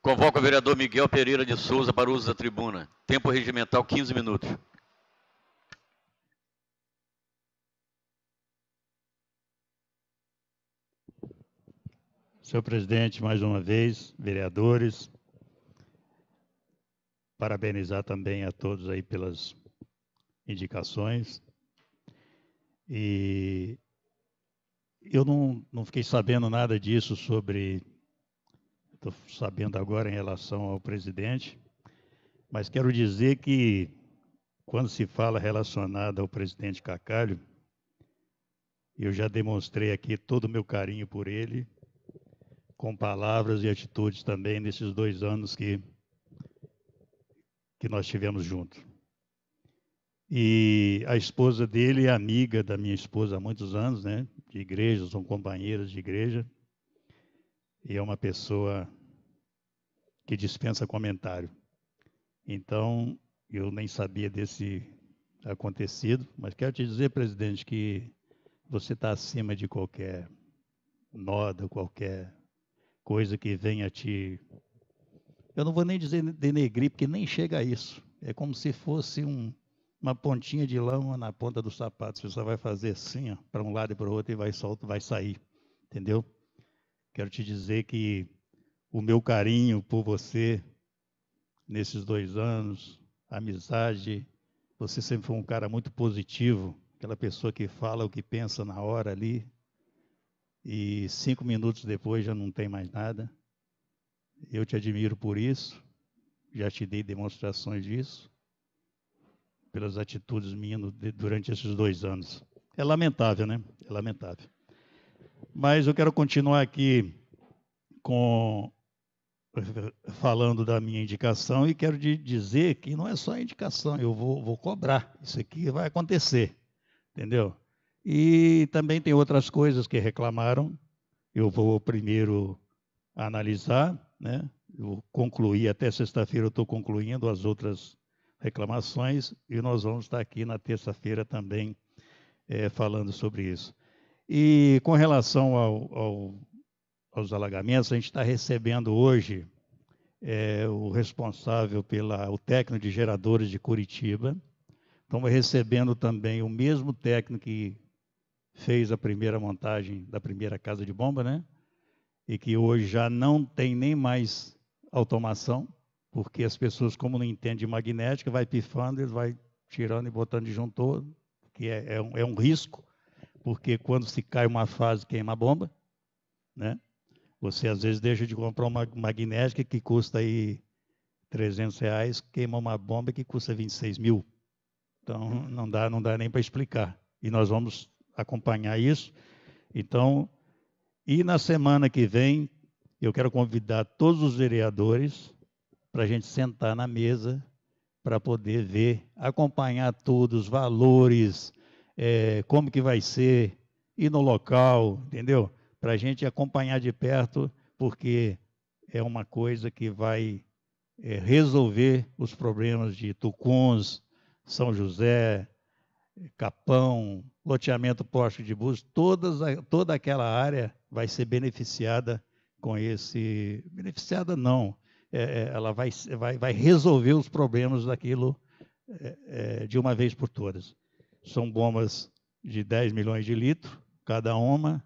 Convoco o vereador Miguel Pereira de Souza para o uso da tribuna. Tempo regimental, 15 minutos.
Senhor presidente, mais uma vez, vereadores, parabenizar também a todos aí pelas indicações. E eu não fiquei sabendo nada disso sobre... Estou sabendo agora em relação ao presidente, mas quero dizer que, quando se fala relacionado ao presidente Cacalho, eu já demonstrei aqui todo o meu carinho por ele, com palavras e atitudes também nesses 2 anos que nós tivemos juntos. E a esposa dele é amiga da minha esposa há muitos anos, né? De igreja, são companheiras de igreja. E é uma pessoa que dispensa comentário. Então, eu nem sabia desse acontecido, mas quero te dizer, presidente, que você está acima de qualquer noda, qualquer coisa que venha te... Eu não vou nem dizer denegrir, porque nem chega a isso. É como se fosse um uma pontinha de lama na ponta do sapato. Você só vai fazer assim, para um lado e para o outro, e vai sair. Entendeu? Quero te dizer que o meu carinho por você, nesses 2 anos, a amizade, você sempre foi um cara muito positivo, aquela pessoa que fala o que pensa na hora ali, e 5 minutos depois já não tem mais nada. Eu te admiro por isso, já te dei demonstrações disso, pelas atitudes minhas durante esses 2 anos. É lamentável, né? É lamentável. Mas eu quero continuar aqui falando da minha indicação e quero dizer que não é só a indicação, eu vou cobrar. Isso aqui vai acontecer, entendeu? E também tem outras coisas que reclamaram. Eu vou primeiro analisar, né? Eu concluí, até sexta-feira eu estou concluindo as outras reclamações e nós vamos estar aqui na terça-feira também falando sobre isso. E com relação aos alagamentos, a gente está recebendo hoje o responsável o técnico de geradores de Curitiba. Estamos recebendo também o mesmo técnico que fez a primeira montagem da primeira casa de bomba, né? E que hoje já não tem nem mais automação, porque as pessoas, como não entendem de magnética, vai pifando, eles vai tirando e botando disjuntor, que é um risco, porque quando se cai uma fase, queima a bomba, né? Você, às vezes, deixa de comprar uma magnética que custa aí R$300, queima uma bomba que custa 26 mil. Então, não dá nem para explicar. E nós vamos acompanhar isso. Então, e na semana que vem, eu quero convidar todos os vereadores para a gente sentar na mesa para poder ver, acompanhar tudo, os valores, como que vai ser, ir no local, entendeu? Para a gente acompanhar de perto, porque é uma coisa que vai resolver os problemas de Tucuns, São José, Capão, loteamento Poste de Búzios, toda aquela área vai ser beneficiada com esse... Beneficiada não, ela vai resolver os problemas daquilo de uma vez por todas. São bombas de 10 milhões de litros, cada uma,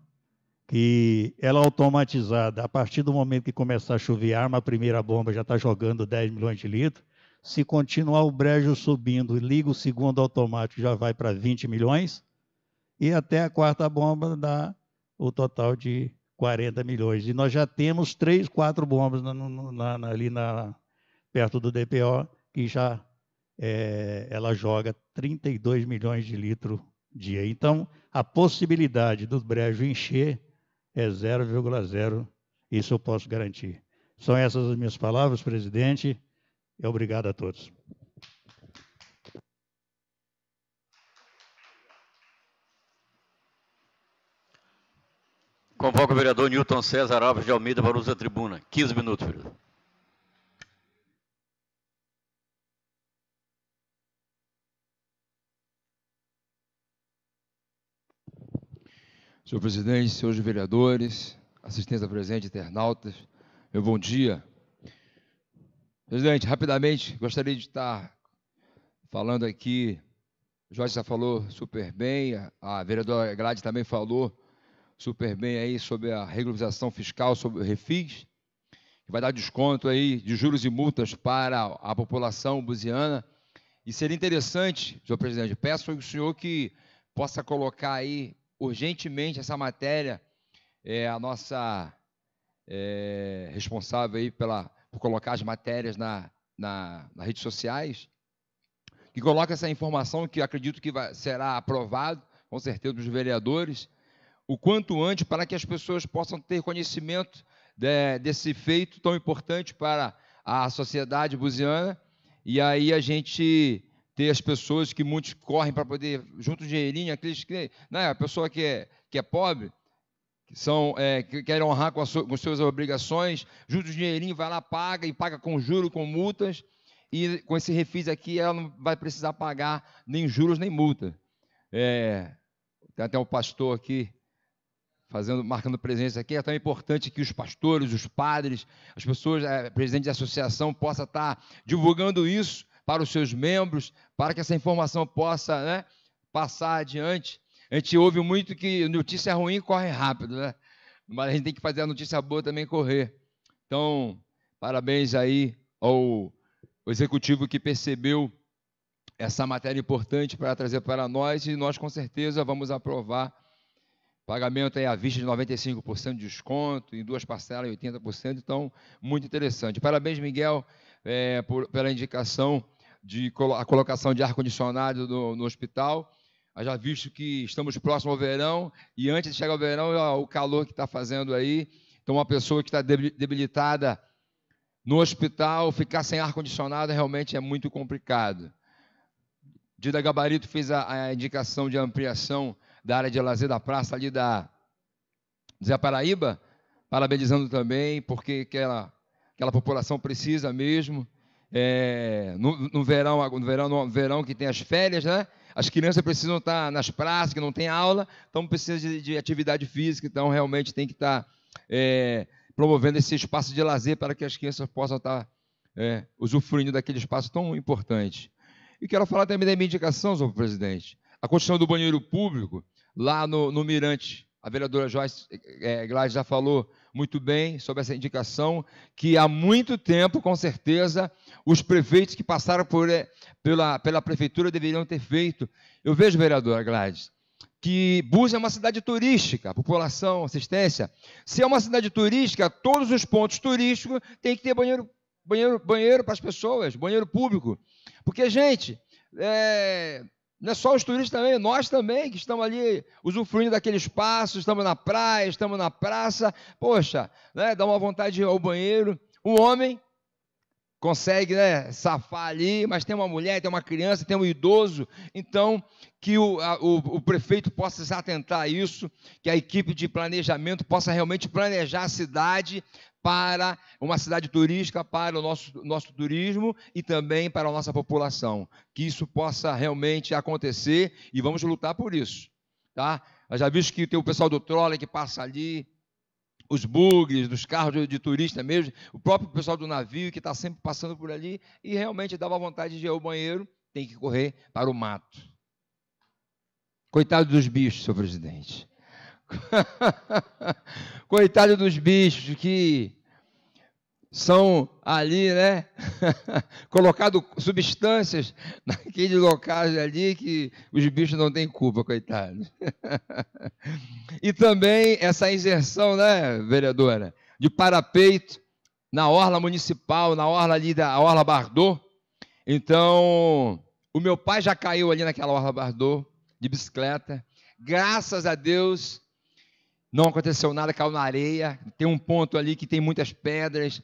que ela automatizada, a partir do momento que começar a chover arma, a primeira bomba já está jogando 10 milhões de litros. Se continuar o brejo subindo e liga o segundo automático, já vai para 20 milhões. E até a quarta bomba dá o total de 40 milhões. E nós já temos 3, 4 bombas ali perto do DPO, que já ela joga 32 milhões de litros dia. Então, a possibilidade do brejo encher é 0,0, isso eu posso garantir. São essas as minhas palavras, presidente, e obrigado a todos.
Convoco o vereador Newton César Alves de Almeida para o uso da tribuna. 15 minutos, vereador.
Senhor presidente, senhores vereadores, assistência presente, internautas, meu bom dia. Presidente, rapidamente, gostaria de estar falando aqui, o Jorge já falou super bem, a vereadora Grade também falou super bem aí sobre a regularização fiscal, sobre o refis, que vai dar desconto aí de juros e multas para a população buziana. E seria interessante, senhor presidente, peço ao senhor que possa colocar aí urgentemente essa matéria, a nossa responsável aí por colocar as matérias nas redes sociais, que coloque essa informação que eu acredito que será aprovado, com certeza, dos vereadores, o quanto antes, para que as pessoas possam ter conhecimento desse feito tão importante para a sociedade buziana, e aí a gente ter as pessoas que muitos correm para poder, junto o dinheirinho, aqueles que, né, a pessoa que é pobre, que querem honrar com as suas obrigações, junto o dinheirinho, vai lá, paga, e paga com juros, com multas, e com esse refis aqui, ela não vai precisar pagar nem juros, nem multa. Tem até um pastor aqui, marcando presença aqui. É tão importante que os pastores, os padres, as pessoas, presidente da associação, possa estar divulgando isso, para os seus membros, para que essa informação possa, né, passar adiante. A gente ouve muito que notícia ruim corre rápido, né? Mas a gente tem que fazer a notícia boa também correr. Então, parabéns aí ao executivo que percebeu essa matéria importante para trazer para nós, e nós com certeza vamos aprovar. Pagamento aí à vista de 95% de desconto, em 2 parcelas 80%, então muito interessante. Parabéns, Miguel, pela indicação de a colocação de ar-condicionado no hospital. Já visto que estamos próximos ao verão, e antes de chegar ao verão, o calor que está fazendo aí. Então, uma pessoa que está debilitada no hospital, ficar sem ar-condicionado realmente é muito complicado. Dida Gabarito fez a indicação de ampliação da área de lazer da praça ali da Zé Paraíba, parabenizando também, porque aquela população precisa mesmo. No verão que tem as férias, né? As crianças precisam estar nas praças, que não tem aula, então precisa de atividade física, então realmente tem que estar promovendo esse espaço de lazer para que as crianças possam estar usufruindo daquele espaço tão importante. E quero falar também da minha indicação, senhor presidente, a construção do banheiro público lá no Mirante. A vereadora Joyce Gladys já falou muito bem sobre essa indicação, que há muito tempo, com certeza, os prefeitos que passaram pela prefeitura deveriam ter feito. Eu vejo, vereadora Gladys, que Búzios é uma cidade turística, população, assistência. Se é uma cidade turística, todos os pontos turísticos têm que ter banheiro para as pessoas, banheiro público. Porque, gente, não é só os turistas também, nós também, que estamos ali usufruindo daquele espaço, estamos na praia, estamos na praça, poxa, né, dá uma vontade de ir ao banheiro. O homem consegue, né, safar ali, mas tem uma mulher, tem uma criança, tem um idoso, então que o prefeito possa se atentar a isso, que a equipe de planejamento possa realmente planejar a cidade para uma cidade turística, para o nosso turismo e também para a nossa população. Que isso possa realmente acontecer e vamos lutar por isso. Tá? Eu já vi que tem o pessoal do trolley que passa ali, os bugres, dos carros de turista mesmo, o próprio pessoal do navio que está sempre passando por ali e realmente dava vontade de ir ao banheiro, tem que correr para o mato. Coitado dos bichos, senhor presidente. Coitado dos bichos que são ali, né, colocado substâncias naqueles locais ali que os bichos não têm culpa, coitados. E também essa inserção, né, vereadora, de parapeito na orla municipal, na orla ali da Orla Bardot. Então, o meu pai já caiu ali naquela Orla Bardot de bicicleta. Graças a Deus, não aconteceu nada, caiu na areia. Tem um ponto ali que tem muitas pedras.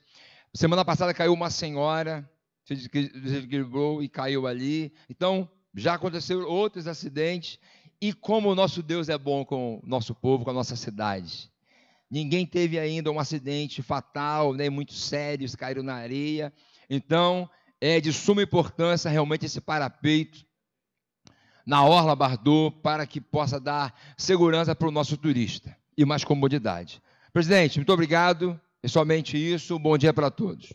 Semana passada caiu uma senhora, se desequilibrou e caiu ali. Então, já aconteceram outros acidentes. E como o nosso Deus é bom com o nosso povo, com a nossa cidade. Ninguém teve ainda um acidente fatal, né, muito sério, caíram na areia. Então, é de suma importância realmente esse parapeito na Orla Bardot, para que possa dar segurança para o nosso turista e mais comodidade. Presidente, muito obrigado. É somente isso. Bom dia para todos.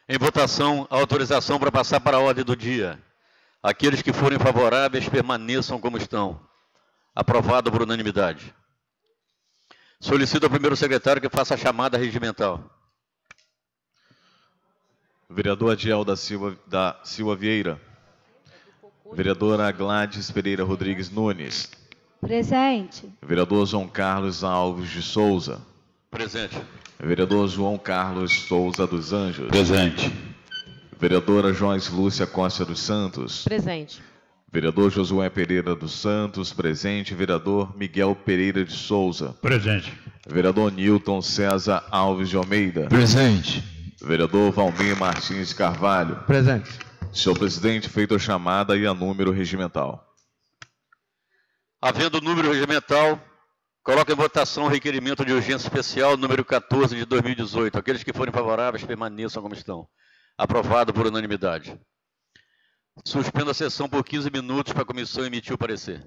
Em votação, a autorização para passar para a ordem do dia. Aqueles que forem favoráveis permaneçam como estão. Aprovado por unanimidade. Solicito ao primeiro secretário que faça a chamada regimental.
Vereador Adiel da Silva Vieira. Vereadora Gladys Pereira Rodrigues Nunes.
Presente.
Vereador João Carlos Alves de Souza.
Presente.
Vereador João Carlos Souza dos Anjos.
Presente.
Vereadora Joyce Lúcia Costa dos Santos.
Presente.
Vereador Josué Pereira dos Santos, presente. Vereador Miguel Pereira de Souza.
Presente.
Vereador Nilton César Alves de Almeida.
Presente.
Vereador Valmir Martins de Carvalho.
Presente.
Senhor presidente, feita a chamada e a número regimental.
Havendo número regimental, coloco em votação o requerimento de urgência especial número 14 de 2018. Aqueles que forem favoráveis permaneçam como estão. Aprovado por unanimidade. Suspendo a sessão por 15 minutos para a comissão emitir o parecer.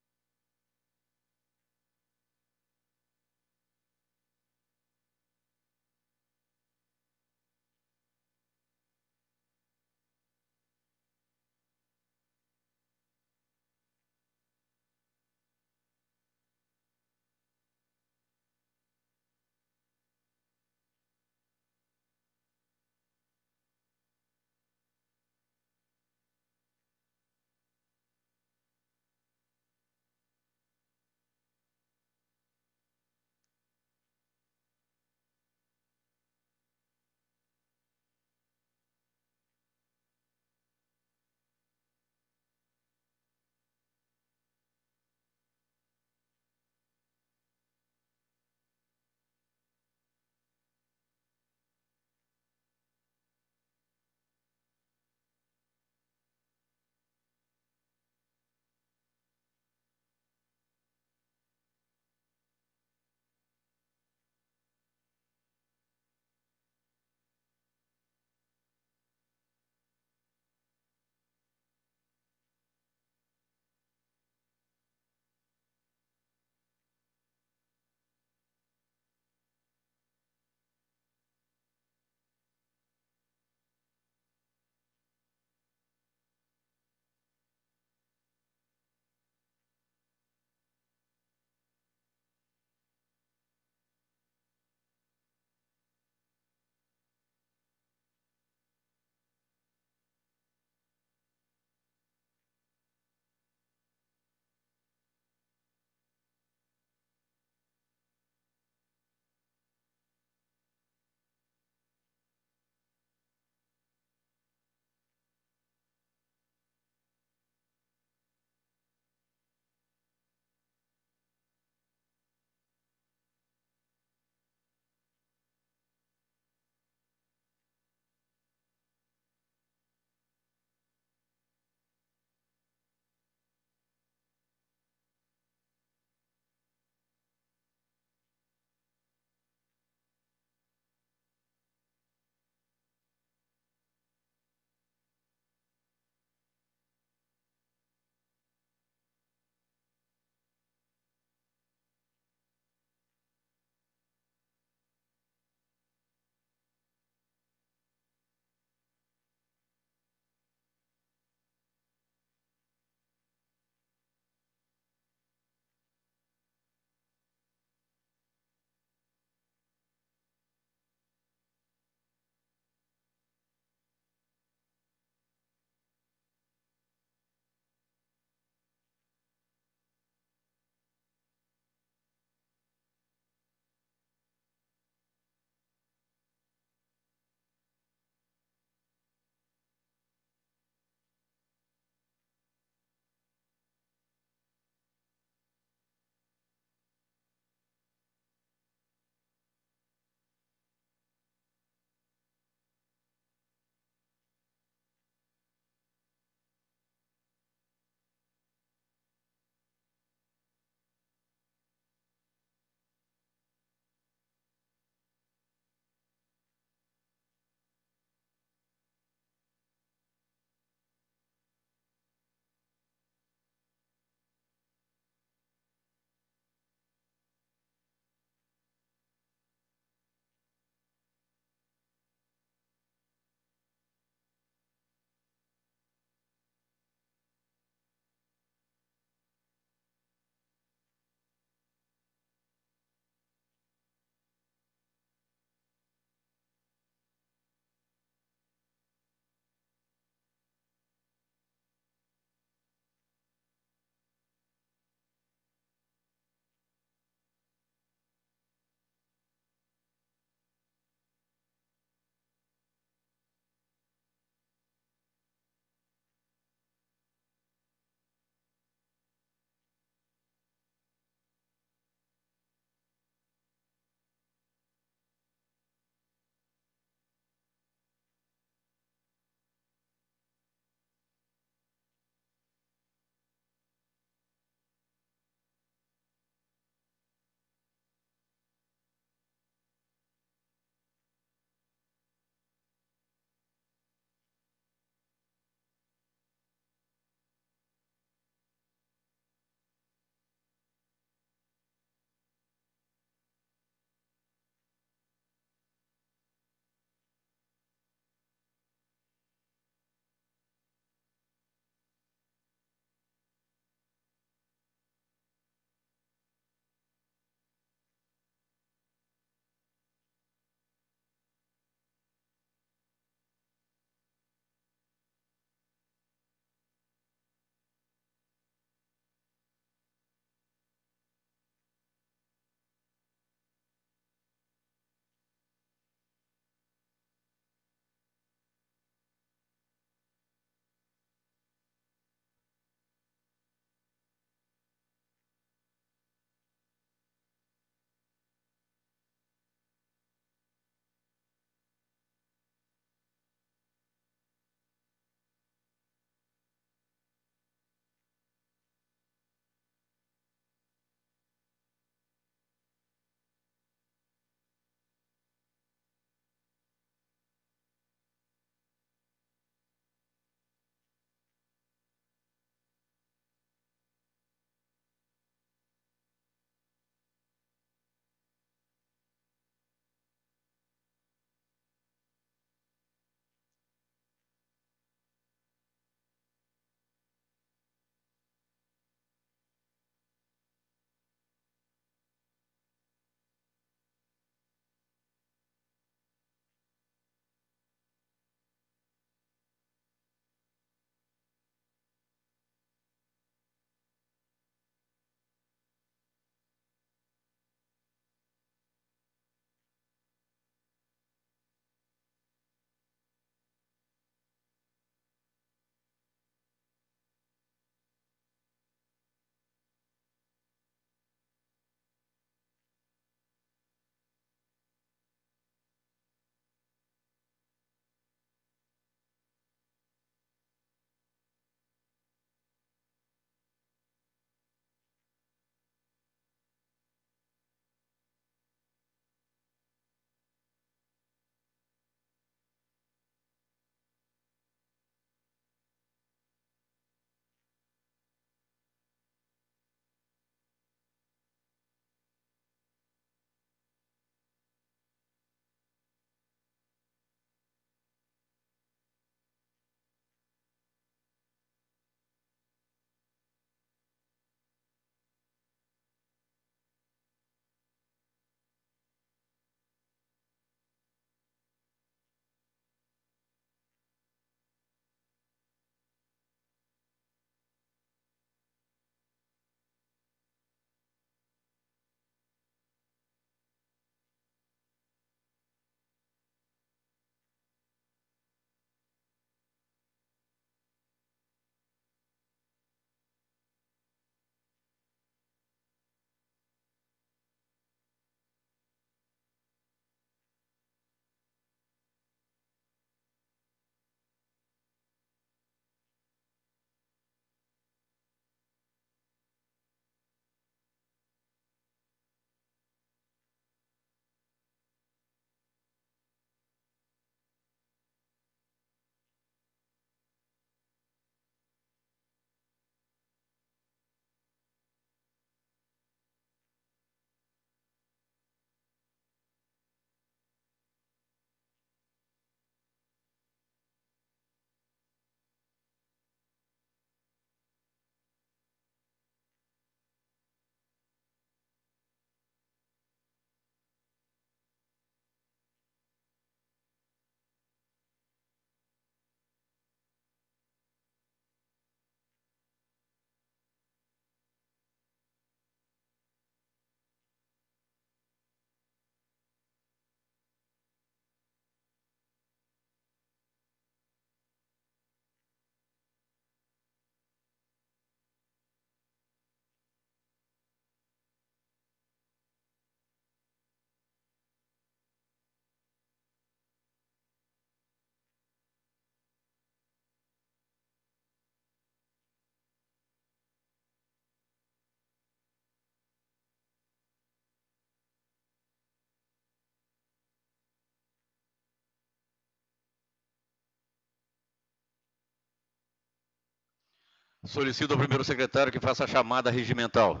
Solicito ao primeiro secretário que faça a chamada regimental.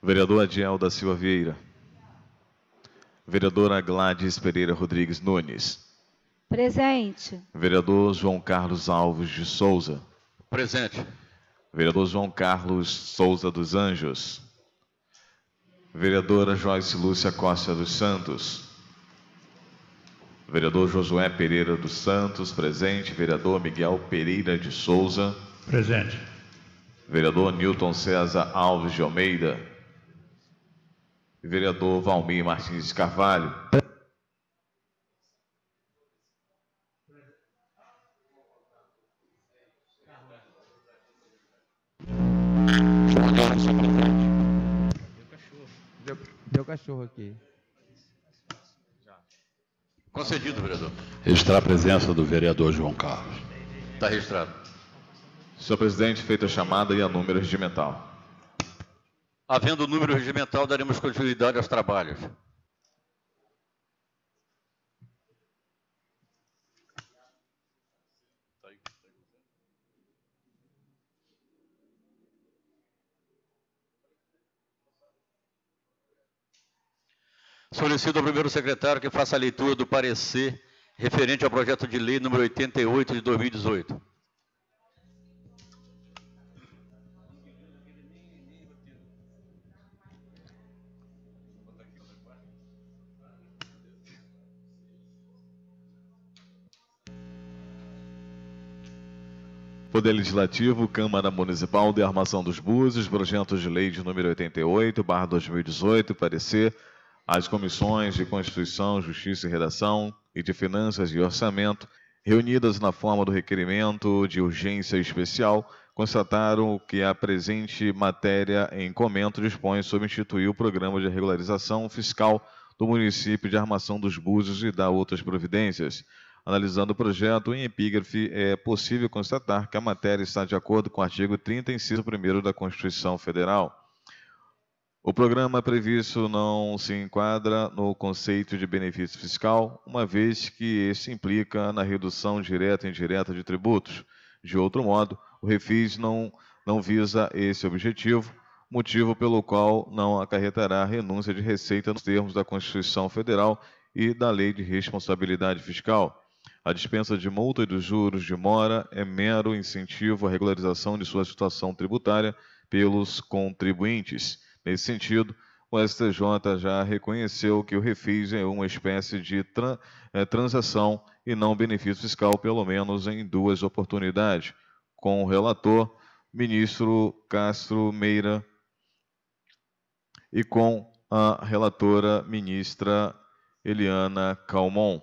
Vereador Adiel da Silva Vieira. Vereadora Gladys Pereira Rodrigues Nunes.
Presente.
Vereador João Carlos Alves de Souza.
Presente.
Vereador João Carlos Souza dos Anjos. Vereadora Joyce Lúcia Costa dos Santos. Vereador Josué Pereira dos Santos, presente. Vereador Miguel Pereira de Souza.
Presente.
Vereador Newton César Alves de Almeida. Vereador Valmir Martins de Carvalho.
Deu cachorro aqui.
Concedido, vereador.
Registrar a presença do vereador João Carlos.
Está registrado.
Senhor presidente, feita a chamada e a número regimental.
Havendo o número regimental, daremos continuidade aos trabalhos. Solicito ao primeiro secretário que faça a leitura do parecer referente ao projeto de lei número 88 de 2018.
Poder Legislativo, Câmara Municipal de Armação dos Búzios, projetos de lei de número 88/2018, parecer às comissões de Constituição, Justiça e Redação e de Finanças e Orçamento, reunidas na forma do requerimento de urgência especial, constataram que a presente matéria em comento dispõe sobre instituir o Programa de Regularização Fiscal do município de Armação dos Búzios e dar outras providências. Analisando o projeto, em epígrafe, é possível constatar que a matéria está de acordo com o artigo 30, inciso 1º da Constituição Federal. O programa previsto não se enquadra no conceito de benefício fiscal, uma vez que este implica na redução direta e indireta de tributos. De outro modo, o refis não visa esse objetivo, motivo pelo qual não acarretará renúncia de receita nos termos da Constituição Federal e da Lei de Responsabilidade Fiscal. A dispensa de multa e dos juros de mora é mero incentivo à regularização de sua situação tributária pelos contribuintes. Nesse sentido, o STJ já reconheceu que o refis é uma espécie de transação e não benefício fiscal, pelo menos em 2 oportunidades, com o relator, ministro Castro Meira, e com a relatora, ministra Eliana Calmon.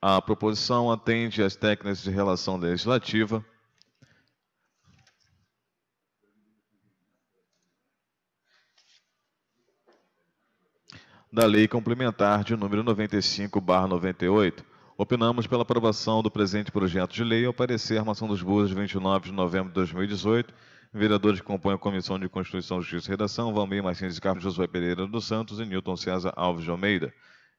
A proposição atende às técnicas de relação legislativa, da Lei Complementar de número 95/98. Opinamos pela aprovação do presente projeto de lei ao parecer Armação dos Búzios, de 29 de novembro de 2018. Vereadores que compõem a Comissão de Constituição, Justiça e Redação: Valmir Martins de Carvalho, Josué Pereira dos Santos e Newton César Alves de Almeida.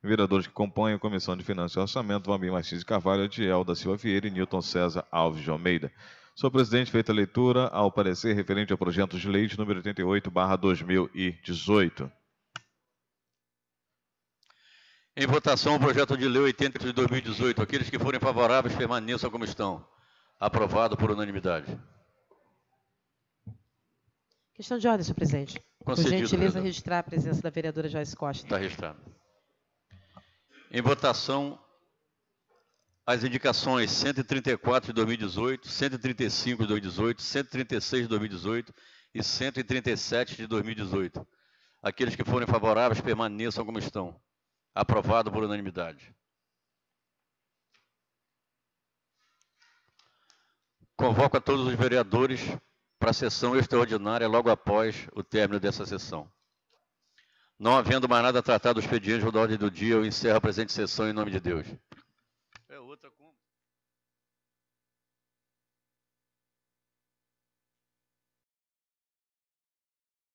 Vereadores que compõem a Comissão de Finanças e Orçamento: Valmir Martins de Carvalho, Adiel da Silva Vieira e Newton César Alves de Almeida. Senhor presidente, feita a leitura ao parecer referente ao projeto de lei de número 88/2018.
Em votação, o projeto de lei 80 de 2018. Aqueles que forem favoráveis permaneçam como estão. Aprovado por unanimidade.
Questão de ordem, senhor presidente. Por
Concedido,
gentileza,
vereador.
registrar a presença da vereadora Joyce Costa.
Está registrado. Em votação, as indicações 134 de 2018, 135 de 2018, 136 de 2018 e 137 de 2018. Aqueles que forem favoráveis permaneçam como estão. Aprovado por unanimidade. Convoco a todos os vereadores para a sessão extraordinária logo após o término dessa sessão. Não havendo mais nada a tratar do expediente ou da ordem do dia, eu encerro a presente sessão em nome de Deus.